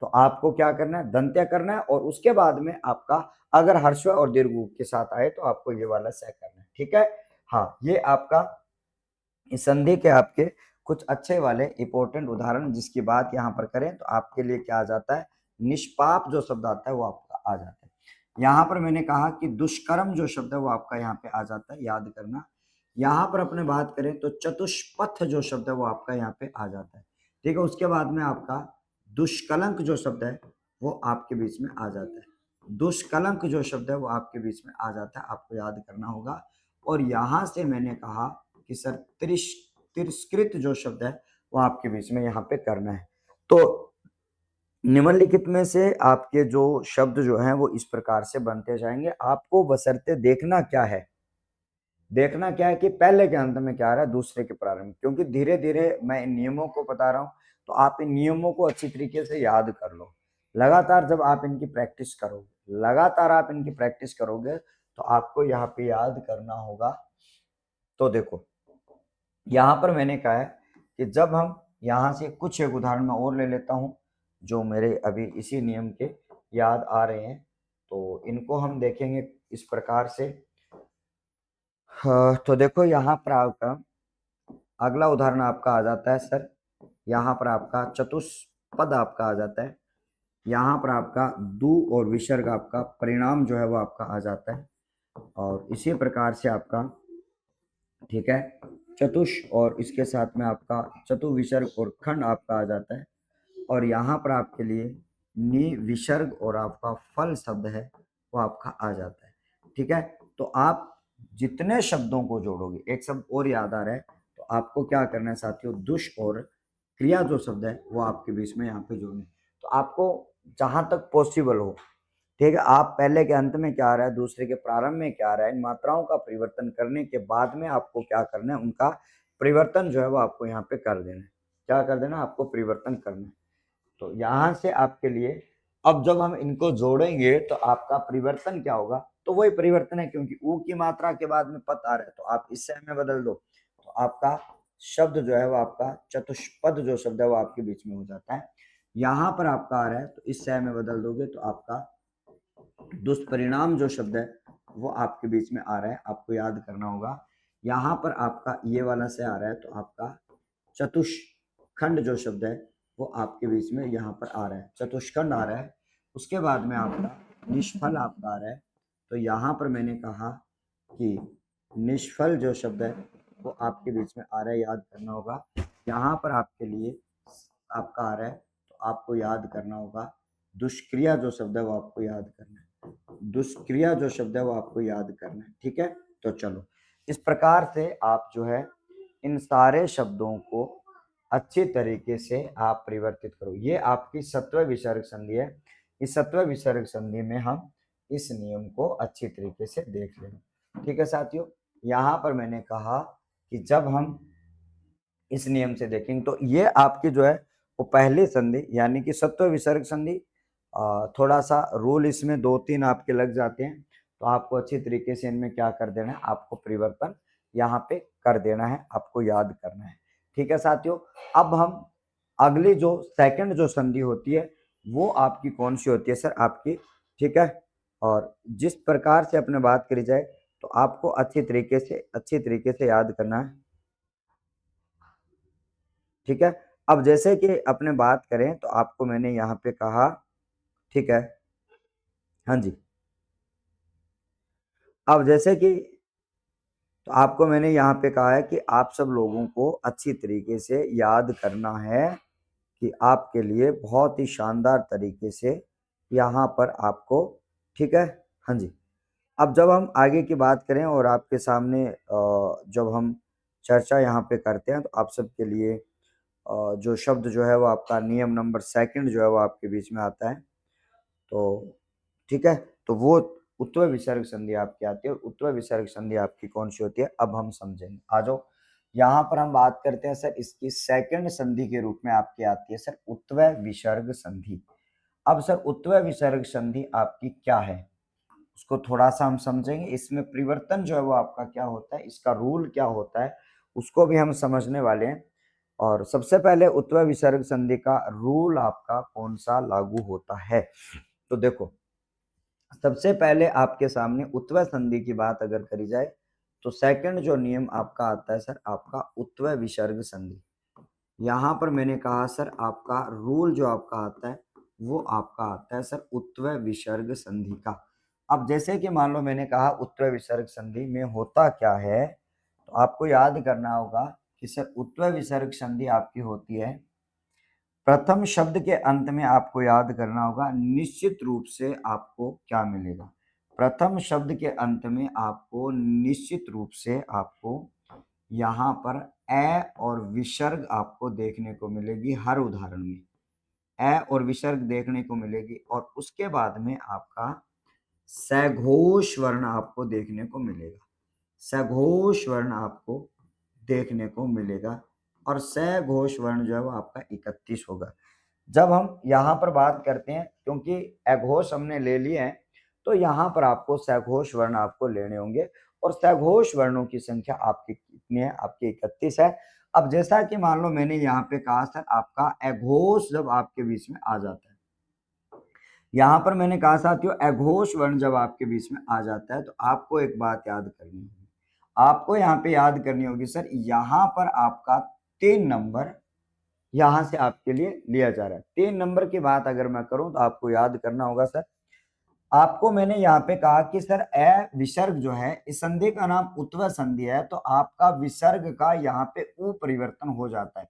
तो आपको क्या करना है, दंत्य करना है, और उसके बाद में आपका अगर हर्षव और दीर्घ के साथ आए तो आपको ये वाला सह करना है। ठीक है, हाँ ये आपका इस संधि के आपके कुछ अच्छे वाले इंपॉर्टेंट उदाहरण जिसकी बात यहाँ पर करें तो आपके लिए क्या आ जाता है, निष्पाप जो शब्द आता है वो आपका आ जाता है। यहाँ पर मैंने कहा कि दुष्कर्म जो शब्द है वो आपका यहाँ पे आ जाता है, याद करना। यहाँ पर अपने बात करें तो चतुष्पथ जो शब्द है वो आपका यहाँ पे आ जाता है। ठीक है, उसके बाद में आपका दुष्कलंक जो शब्द है वो आपके बीच में आ जाता है। दुष्कलंक जो शब्द है वो आपके बीच में आ जाता है, आपको याद करना होगा। और यहाँ से मैंने कहा कि सर तिरस्कृत जो शब्द है वो आपके बीच में यहाँ पे करना है। तो निम्नलिखित में से आपके जो शब्द जो हैं वो इस प्रकार से बनते जाएंगे। आपको बशर्ते देखना क्या है, देखना क्या है कि पहले के अंत में क्या आ रहा है, दूसरे के प्रारंभ, क्योंकि धीरे धीरे मैं इन नियमों को बता रहा हूँ तो आप इन नियमों को अच्छी तरीके से याद कर लो। लगातार जब आप इनकी प्रैक्टिस करोगे, लगातार आप इनकी प्रैक्टिस करोगे तो आपको यहाँ पे याद करना होगा। तो देखो यहाँ पर मैंने कहा है कि जब हम यहाँ से कुछ एक उदाहरण मैं और ले लेता हूँ जो मेरे अभी इसी नियम के याद आ रहे हैं, तो इनको हम देखेंगे इस प्रकार से। हाँ, तो देखो यहाँ पर आपका अगला उदाहरण आपका आ जाता है सर, यहाँ पर आपका चतुष्पद आपका आ जाता है। यहाँ पर आपका दु और विसर्ग आपका परिणाम जो है वो आपका आ जाता है। और इसी प्रकार से आपका ठीक है। चतुष और इसके साथ में आपका चतुर्विसर्ग और खंड आपका आ जाता है, और यहाँ पर आपके लिए नि विसर्ग और आपका फल शब्द है वो आपका आ जाता है। ठीक है, तो आप जितने शब्दों को जोड़ोगे, एक शब्द और याद आ रहा है, तो आपको क्या करना है साथियों, दुष और क्रिया जो शब्द है वो आपके बीच में यहाँ पे जोड़ने। तो आपको जहां तक पॉसिबल हो, ठीक है, आप पहले के अंत में क्या आ रहा है, दूसरे के प्रारंभ में क्या आ रहा है, इन मात्राओं का परिवर्तन करने के बाद में आपको क्या करना है, उनका परिवर्तन जो है वो आपको यहाँ पे कर देना है। क्या कर देना, आपको परिवर्तन करना है। तो यहाँ से आपके लिए अब जब हम इनको जोड़ेंगे तो आपका परिवर्तन क्या होगा, तो वही परिवर्तन है, क्योंकि ऊ की मात्रा के बाद में पद आ रहा है तो आप इससे में बदल दो, तो आपका शब्द जो है वो आपका चतुष्पद जो शब्द है वो आपके बीच में हो जाता है। यहाँ पर आपका आ रहा है तो इस में बदल दोगे तो आपका दुष्परिणाम जो शब्द है वो आपके बीच में आ रहा है, आपको याद करना होगा। यहाँ पर आपका ये वाला से आ रहा है तो आपका चतुष्खंड जो शब्द है वो आपके बीच में यहाँ पर आ रहा है, चतुष्खंड आ रहा है। उसके बाद में आपका निष्फल आपका आ रहा है, तो यहाँ पर मैंने कहा कि निष्फल जो शब्द है वो आपके बीच में आ रहा है, याद करना होगा। यहाँ पर आपके लिए आपका आ रहा है तो आपको याद करना होगा। दुष्क्रिया जो शब्द है वो आपको याद करना है, दुष्क्रिया जो शब्द है वो आपको याद करना है। ठीक है, तो चलो इस प्रकार से आप जो है इन सारे शब्दों को अच्छी तरीके से आप परिवर्तित करो। ये आपकी सत्व विसर्ग संधि है। इस सत्व विसर्ग संधि में हम इस नियम को अच्छी तरीके से देख लेंगे। ठीक है साथियों, यहाँ पर मैंने कहा कि जब हम इस नियम से देखेंगे तो ये आपकी जो है वो पहली संधि यानी कि सत्व विसर्ग संधि, थोड़ा सा रूल इसमें 2-3 आपके लग जाते हैं, तो आपको अच्छी तरीके से इनमें क्या कर देना है, आपको परिवर्तन यहाँ पे कर देना है, आपको याद करना है। ठीक है साथियों, अब हम अगली जो सेकंड जो संधि होती है वो आपकी कौन सी होती है सर, आपकी, ठीक है, और जिस प्रकार से अपने बात करी जाए तो आपको अच्छी तरीके से याद करना है। ठीक है, अब जैसे कि अपने बात करें तो आपको मैंने यहाँ पे कहा, ठीक है, हाँ जी, अब जैसे कि तो आपको मैंने यहाँ पे कहा है कि आप सब लोगों को अच्छी तरीके से याद करना है कि आपके लिए बहुत ही शानदार तरीके से यहाँ पर आपको, ठीक है, हाँ जी, अब जब हम आगे की बात करें और आपके सामने जब हम चर्चा यहाँ पे करते हैं तो आप सबके लिए जो शब्द जो है वो आपका नियम नंबर सेकंड जो है वो आपके बीच में आता है। तो ठीक है, तो वो उत्तर विसर्ग संधि आपकी आती है, और उत्तर विसर्ग संधि आपकी कौन सी होती है अब हम समझेंगे। आ जाओ, यहाँ पर हम बात करते हैं सर इसकी सेकंड संधि के रूप में आपकी आती है सर उत्तर विसर्ग संधि। अब सर उत्तर विसर्ग संधि आपकी क्या है उसको थोड़ा सा हम समझेंगे, इसमें परिवर्तन जो है वो आपका क्या होता है, इसका रूल क्या होता है उसको भी हम समझने वाले हैं। और सबसे पहले उत्तर विसर्ग संधि का रूल आपका कौन सा लागू होता है, तो देखो सबसे पहले आपके सामने उत्तर संधि की बात अगर करी जाए तो सेकंड जो नियम आपका आता है सर आपका उत्तर विसर्ग संधि। यहाँ पर मैंने कहा सर आपका रूल जो आपका आता है वो आपका आता है सर उत्तर विसर्ग संधि का। अब जैसे कि मान लो मैंने कहा उत्तर विसर्ग संधि में होता क्या है, तो आपको याद करना होगा कि सर उत्तर विसर्ग संधि आपकी होती है प्रथम शब्द के अंत में, आपको याद करना होगा निश्चित रूप से आपको क्या मिलेगा, प्रथम शब्द के अंत में आपको निश्चित रूप से आपको यहाँ पर ए और विसर्ग आपको देखने को मिलेगी, हर उदाहरण में ए और विसर्ग देखने को मिलेगी, और उसके बाद में आपका सघोष वर्ण आपको देखने को मिलेगा, सघोष वर्ण आपको देखने को मिलेगा, और सघोष वर्ण जो है वो आपका 31 होगा। जब हम यहाँ पर बात करते हैं क्योंकि अघोष हमने ले लिए हैं तो यहाँ पर आपको सघोष वर्ण आपको लेने होंगे, और सघोष वर्णों की संख्या आपकी कितनी है, आपकी 31 है। अब जैसा कि मान लो मैंने यहाँ पे कहा सर आपका अघोष जब आपके बीच में आ जाता है, यहाँ पर मैंने कहा साथियों अघोष वर्ण जब आपके बीच में आ जाता है तो आपको एक बात याद करनी होगी, आपको यहाँ पे याद करनी होगी सर यहाँ पर आपका 3 नंबर यहाँ से आपके लिए लिया जा रहा है। 3 नंबर की बात अगर मैं करूं तो आपको याद करना होगा सर आपको मैंने यहाँ पे कहा कि सर ए विसर्ग जो है, इस संधि का नाम उत्व संधि है, तो आपका विसर्ग का यहाँ पे उ परिवर्तन हो जाता है।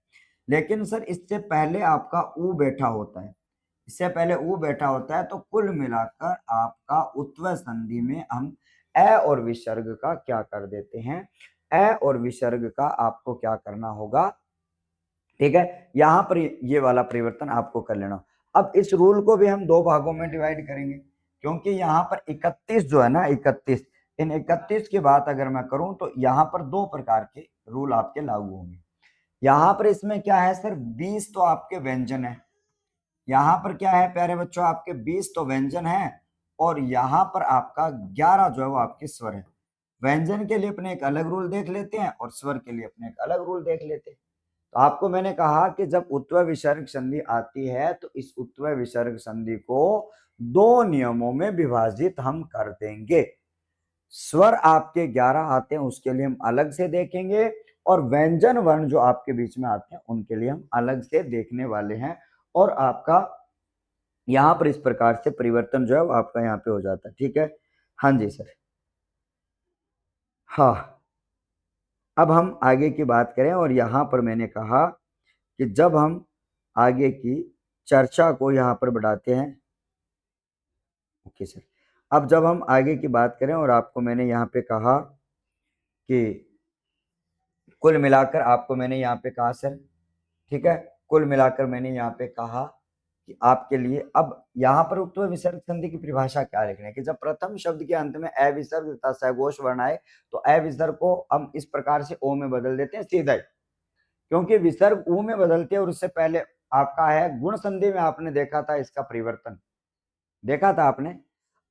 लेकिन सर इससे पहले आपका उ बैठा होता है, इससे पहले उ बैठा होता है, तो कुल मिलाकर आपका उत्व संधि में हम ए और विसर्ग का क्या कर देते हैं, ए और विसर्ग का आपको क्या करना होगा, ठीक है। यहां पर ये वाला परिवर्तन आपको कर लेना। अब इस रूल को भी हम दो भागों में डिवाइड करेंगे, क्योंकि यहाँ पर 31 जो है ना, 31, इन 31 की बात अगर मैं करूं तो यहाँ पर दो प्रकार के रूल आपके लागू होंगे। यहाँ पर इसमें क्या है सर, 20 तो आपके व्यंजन है, यहाँ पर क्या है प्यारे बच्चों, आपके 20 तो व्यंजन है, और यहाँ पर आपका 11 जो है वो आपके स्वर है। व्यंजन के लिए अपने एक अलग रूल देख लेते हैं और स्वर के लिए अपने एक अलग रूल देख लेते हैं। तो आपको मैंने कहा कि जब उत्व विसर्ग संधि आती है तो इस उत्व विसर्ग संधि को दो नियमों में विभाजित हम कर देंगे। स्वर आपके 11 आते हैं उसके लिए हम अलग से देखेंगे, और व्यंजन वर्ण जो आपके बीच में आते हैं उनके लिए हम अलग से देखने वाले हैं। और आपका यहाँ पर इस प्रकार से परिवर्तन जो है वो आपका यहाँ पे हो जाता है, ठीक है। हाँ जी सर। हाँ, अब हम आगे की बात करें, और यहाँ पर मैंने कहा कि जब हम आगे की चर्चा को यहाँ पर बढ़ाते हैं, ओके सर, अब जब हम आगे की बात करें, और आपको मैंने यहाँ पे कहा कि कुल मिलाकर आपको मैंने यहाँ पे कहा सर, ठीक है, कुल मिलाकर मैंने यहाँ पे कहा कि आपके लिए अब यहाँ पर उत्व विसर्ग संधि की परिभाषा क्या लिखनी है कि जब प्रथम शब्द के अंत में अ विसर्ग तथा सघोष वर्ण आए तो अ विसर्ग को हम इस प्रकार से ओ में बदल देते हैं सीधा ही, क्योंकि विसर्ग ऊ में बदलते हैं। और उससे पहले आपका है गुण संधि में आपने देखा था इसका परिवर्तन, देखा था आपने।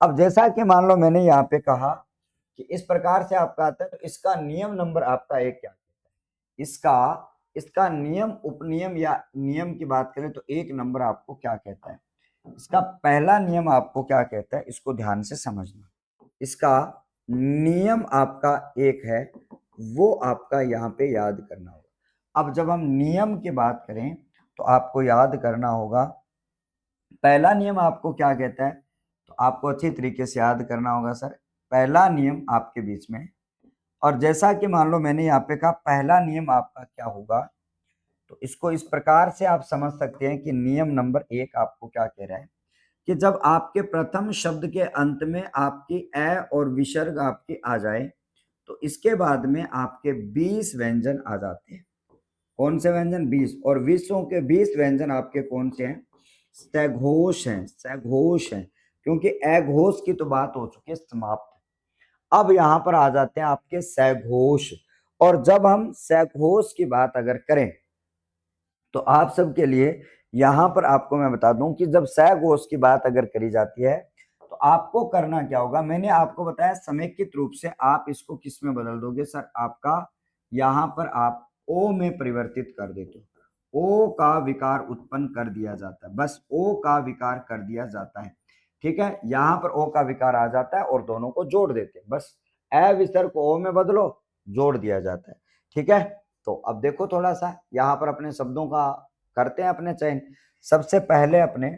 अब जैसा कि मान लो मैंने यहाँ पे कहा कि इस प्रकार से आपका आता है, तो इसका नियम नंबर आपका एक क्या कहता है, इसका इसका नियम उपनियम या नियम की बात करें तो एक नंबर आपको क्या कहता है, इसका पहला नियम आपको क्या कहता है, इसको ध्यान से समझना। इसका नियम आपका एक है, वो आपका यहाँ पे याद करना होगा। अब जब हम नियम की बात करें तो आपको याद करना होगा, पहला नियम आपको क्या कहता है, तो आपको अच्छी तरीके से याद करना होगा सर। पहला नियम आपके बीच में, और जैसा कि मान लो मैंने यहाँ पे कहा पहला नियम आपका क्या होगा, तो इसको इस प्रकार से आप समझ सकते हैं कि नियम नंबर एक आपको क्या कह रहा है कि जब आपके प्रथम शब्द के अंत में आपकी अ और विसर्ग आपके आ जाए तो इसके बाद में आपके 20 व्यंजन आ जाते हैं। कौन से व्यंजन? 20। और 20 के 20 व्यंजन आपके कौन से हैं? सघोष हैं, सघोष हैं, क्योंकि अघोष की तो बात हो चुकी है समाप्त। अब यहाँ पर आ जाते हैं आपके सघोष। और जब हम सघोष की बात अगर करें तो आप सबके लिए यहाँ पर आपको मैं बता दूं कि जब सघोष की बात अगर करी जाती है तो आपको करना क्या होगा, मैंने आपको बताया समेकित रूप से आप इसको किस में बदल दोगे सर, आपका यहाँ पर आप ओ में परिवर्तित कर देते हो। ओ का विकार उत्पन्न कर दिया जाता है, बस ओ का विकार कर दिया जाता है, ठीक है। यहाँ पर ओ का विकार आ जाता है और दोनों को जोड़ देते हैं, बस अ विसर्ग को ओ में बदलो, जोड़ दिया जाता है, ठीक है। तो अब देखो थोड़ा सा यहाँ पर अपने शब्दों का करते हैं अपने चयन। सबसे पहले अपने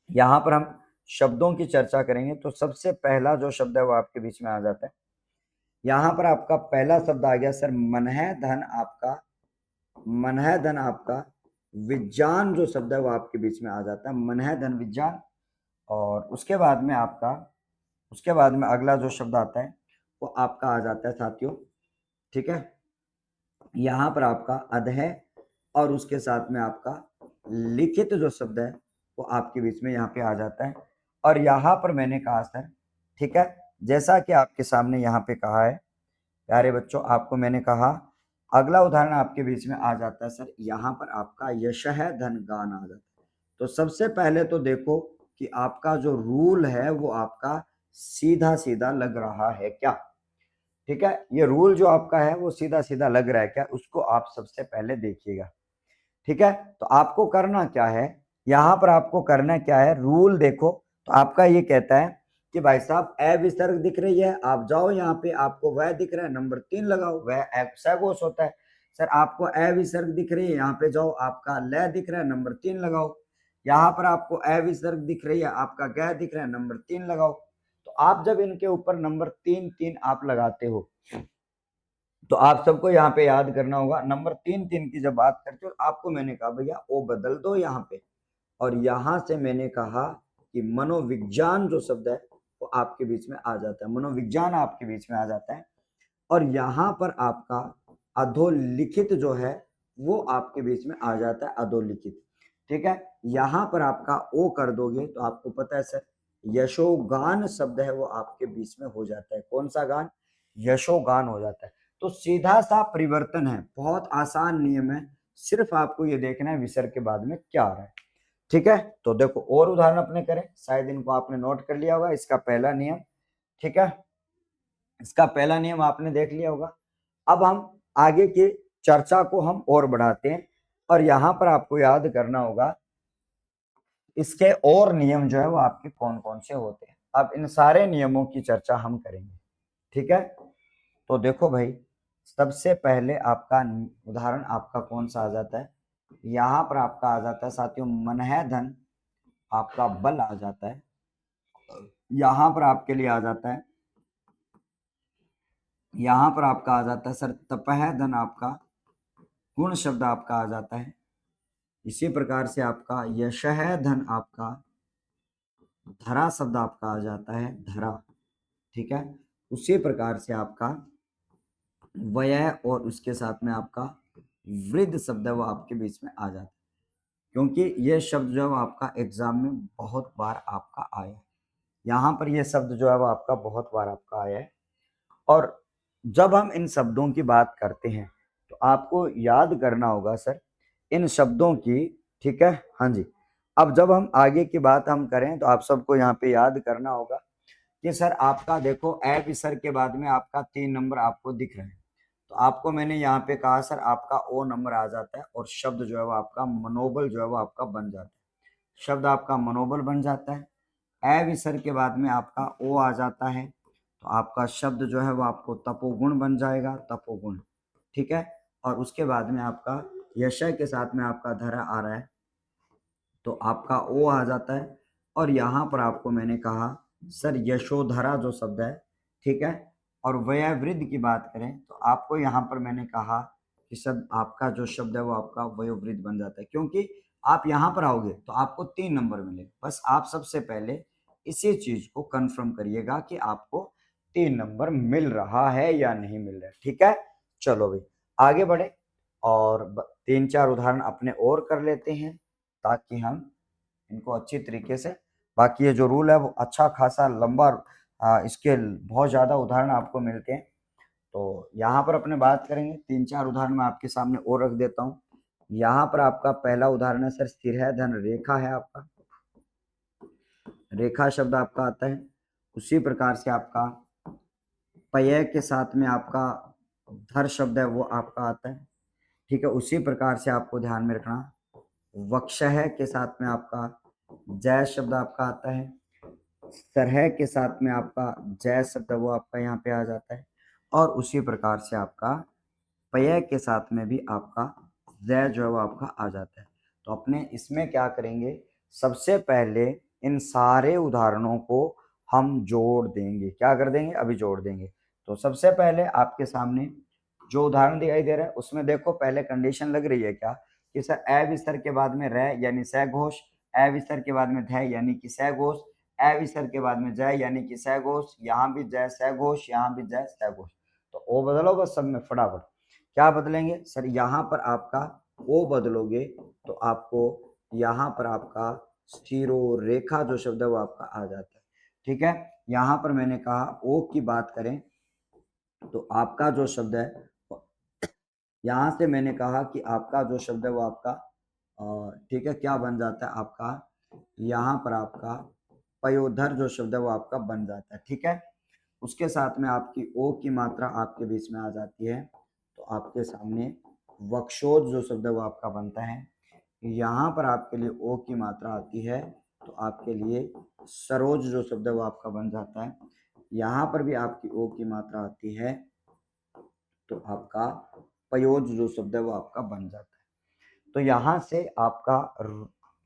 यहाँ पर हम शब्दों की चर्चा करेंगे, तो सबसे पहला जो शब्द है वो आपके बीच में आ जाता है। यहाँ पर आपका पहला शब्द आ गया सर मनह धन, आपका मनह धन, आपका विज्ञान जो शब्द है वो आपके बीच में आ जाता है, मनह धन विज्ञान। और उसके बाद में आपका, उसके बाद में अगला जो शब्द आता है वो आपका आ जाता है साथियों, ठीक है, यहाँ पर आपका अध है, और उसके साथ में आपका लिखित जो शब्द है वो आपके बीच में यहाँ पे आ जाता है। और यहाँ पर मैंने कहा सर, ठीक है, जैसा कि आपके सामने यहाँ पे कहा है प्यारे बच्चों, आपको मैंने कहा अगला उदाहरण आपके बीच में आ जाता है सर, यहाँ पर आपका यशः धन गान आ जाता है। तो सबसे पहले तो देखो कि आपका जो रूल है वो आपका सीधा सीधा लग रहा है क्या, ठीक है। ये रूल जो आपका है वो सीधा सीधा लग रहा है क्या, उसको आप सबसे पहले देखिएगा, ठीक है। तो आपको करना क्या है, यहाँ पर आपको करना क्या है, रूल देखो तो आपका ये कहता है कि भाई साहब अ विसर्ग दिख रही है, आप जाओ यहाँ पे, आपको वह दिख रहा है नंबर 3 लगाओ, वह सघोष होता है। सर आपको अ विसर्ग दिख रही है, यहाँ पे जाओ, आपका ल दिख रहा है नंबर 3 लगाओ, यहाँ पर आपको अ विसर्ग दिख रही है, आपका ग दिख रहा है, नंबर 3 लगाओ। तो आप जब इनके ऊपर नंबर 3 आप लगाते हो तो आप सबको यहाँ पे याद करना होगा, नंबर 3 की जब बात करते हो आपको मैंने कहा भैया ओ बदल दो यहाँ पे, और यहां से मैंने कहा कि मनोविज्ञान जो शब्द है वो आपके बीच में आ जाता है, मनोविज्ञान आपके बीच में आ जाता है। और यहाँ पर आपका अधोलिखित जो है वो आपके बीच में आ जाता है, अधोलिखित। ठीक है, यहाँ पर आपका ओ कर दोगे तो आपको पता है सर यशोगान शब्द है वो आपके बीच में हो जाता है। कौन सा गान? यशोगान हो जाता है। तो सीधा सा परिवर्तन है, बहुत आसान नियम है, सिर्फ आपको ये देखना है विसर्ग के बाद में क्या आ रहा है। ठीक है, तो देखो और उदाहरण अपने करें, शायद इनको आपने नोट कर लिया होगा। इसका पहला नियम, ठीक है, इसका पहला नियम आपने देख लिया होगा। अब हम आगे की चर्चा को हम और बढ़ाते हैं, और यहां पर आपको याद करना होगा इसके और नियम जो है वो आपके कौन कौन से होते हैं। अब इन सारे नियमों की चर्चा हम करेंगे। ठीक है, तो देखो भाई, सबसे पहले आपका उदाहरण आपका कौन सा आ जाता है? यहाँ पर आपका आ जाता है साथियों मन है धन, आपका बल आ जाता है। यहाँ पर आपके लिए आ जाता है, यहाँ पर आपका आ जाता है सर तपह धन, आपका गुण शब्द आपका आ जाता है। इसी प्रकार से आपका यशः धन, आपका धरा शब्द आपका आ जाता है, धरा। ठीक है, उसी प्रकार से आपका व्यय और उसके साथ में आपका वृद्ध शब्द है वो आपके बीच में आ जाता है, क्योंकि ये शब्द जो है आपका एग्जाम में बहुत बार आपका आया है। यहाँ पर ये शब्द जो है वो आपका बहुत बार आपका आया है। और जब हम इन शब्दों की बात करते हैं तो आपको याद करना होगा सर इन शब्दों की, ठीक है, हाँ जी। अब जब हम आगे की बात हम करें तो आप सबको यहाँ पे याद करना होगा कि सर आपका देखो ए विसर्ग के बाद में आपका 3 नंबर आपको दिख रहे हैं। तो आपको मैंने यहाँ पे कहा सर आपका ओ नंबर आ जाता है, और शब्द जो है वो आपका मनोबल जो है वो आपका बन जाता है, शब्द आपका मनोबल बन जाता है। ए विसर्ग के बाद में आपका ओ आ जाता है, तो आपका शब्द जो है वो आपको तपोगुण बन जाएगा, तपोगुण। ठीक है, और उसके बाद में आपका यशय के साथ में आपका धरा आ रहा है, तो आपका ओ आ जाता है। और यहाँ पर आपको मैंने कहा सर यशोधरा जो शब्द है, ठीक है, और वयोवृद्ध की बात करें तो आपको यहाँ पर मैंने कहा कि सर आपका जो शब्द है वो आपका वयोवृद्ध बन जाता है, क्योंकि आप यहाँ पर आओगे तो आपको 3 नंबर मिले। बस आप सबसे पहले इसी चीज को कंफर्म करिएगा कि आपको 3 नंबर मिल रहा है या नहीं मिल रहा है। ठीक है, चलो भाई आगे बढ़े और 3-4 उदाहरण अपने और कर लेते हैं, ताकि हम इनको अच्छी तरीके से, बाकी ये जो रूल है वो अच्छा खासा लंबा, इसके बहुत ज़्यादा उदाहरण आपको मिलते हैं। तो यहाँ पर अपने बात करेंगे, 3-4 उदाहरण मैं आपके सामने और रख देता हूँ। यहाँ पर आपका पहला उदाहरण है सर स्थिर है धन, रेखा है आपका, रेखा शब्द आपका आता है। उसी प्रकार से आपका पय के साथ में आपका धर शब्द है वो आपका आता है। ठीक है, उसी प्रकार से आपको ध्यान में रखना वक्षः के साथ में आपका जय शब्द आपका आता है, सरह के साथ में आपका जय शब्द वो आपका यहाँ पे आ जाता है, और उसी प्रकार से आपका पय के साथ में भी आपका जय जो है वो आपका आ जाता है। तो अपने इसमें क्या करेंगे, सबसे पहले इन सारे उदाहरणों को हम जोड़ देंगे। क्या कर देंगे? अभी जोड़ देंगे। तो सबसे पहले आपके सामने जो उदाहरण दिखाई दे रहा है उसमें देखो पहले कंडीशन लग रही है क्या कि सर ए विसर्ग के बाद में रह यानी स घोष, ए विसर्ग के बाद में ध यानी कि स घोष, ए विसर्ग के बाद में जय यानी कि स घोष, यहाँ भी जय स घोष, यहाँ भी जय स घोष। तो ओ बदलो बस सब में फटाफट। क्या बदलेंगे सर? यहाँ पर आपका ओ बदलोगे तो आपको यहाँ पर आपका स्थिरो रेखा जो शब्द है वो आपका आ जाता है। ठीक है, यहाँ पर मैंने कहा ओ की बात करें तो आपका जो शब्द है, यहाँ से मैंने कहा कि आपका जो शब्द है वो आपका ठीक है क्या बन जाता है आपका, यहाँ पर आपका पयोधर जो शब्द है वो आपका बन जाता है। ठीक है, उसके साथ में आपकी ओ की मात्रा आपके बीच में आ जाती है, तो आपके सामने वक्षोज जो शब्द है वो आपका बनता है। यहाँ पर आपके लिए ओ की मात्रा आती है तो आपके लिए सरोज जो शब्द है वो आपका बन जाता है। यहाँ पर भी आपकी ओ की मात्रा आती है तो आपका पयोज जो शब्द है वो आपका बन जाता है। तो यहाँ से आपका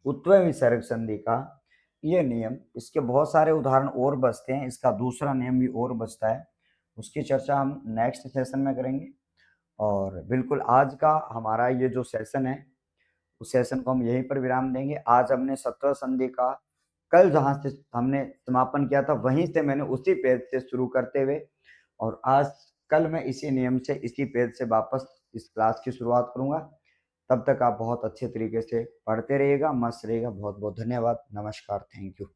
उत्वय विसर्ग संधि का ये नियम, इसके बहुत सारे उदाहरण और बचते हैं, इसका दूसरा नियम भी और बचता है, उसकी चर्चा हम नेक्स्ट सेशन में करेंगे। और बिल्कुल आज का हमारा ये जो सेशन है, उस सेशन को हम यहीं पर विराम देंगे। आज हमने सत्वर संधि का कल जहाँ से हमने समापन किया था, वहीं से मैंने उसी पेज से शुरू करते हुए, और आज कल मैं इसी नियम से इसी पेज से वापस इस क्लास की शुरुआत करूँगा। तब तक आप बहुत अच्छे तरीके से पढ़ते रहिएगा, मस्त रहिएगा। बहुत बहुत धन्यवाद। नमस्कार। Thank you.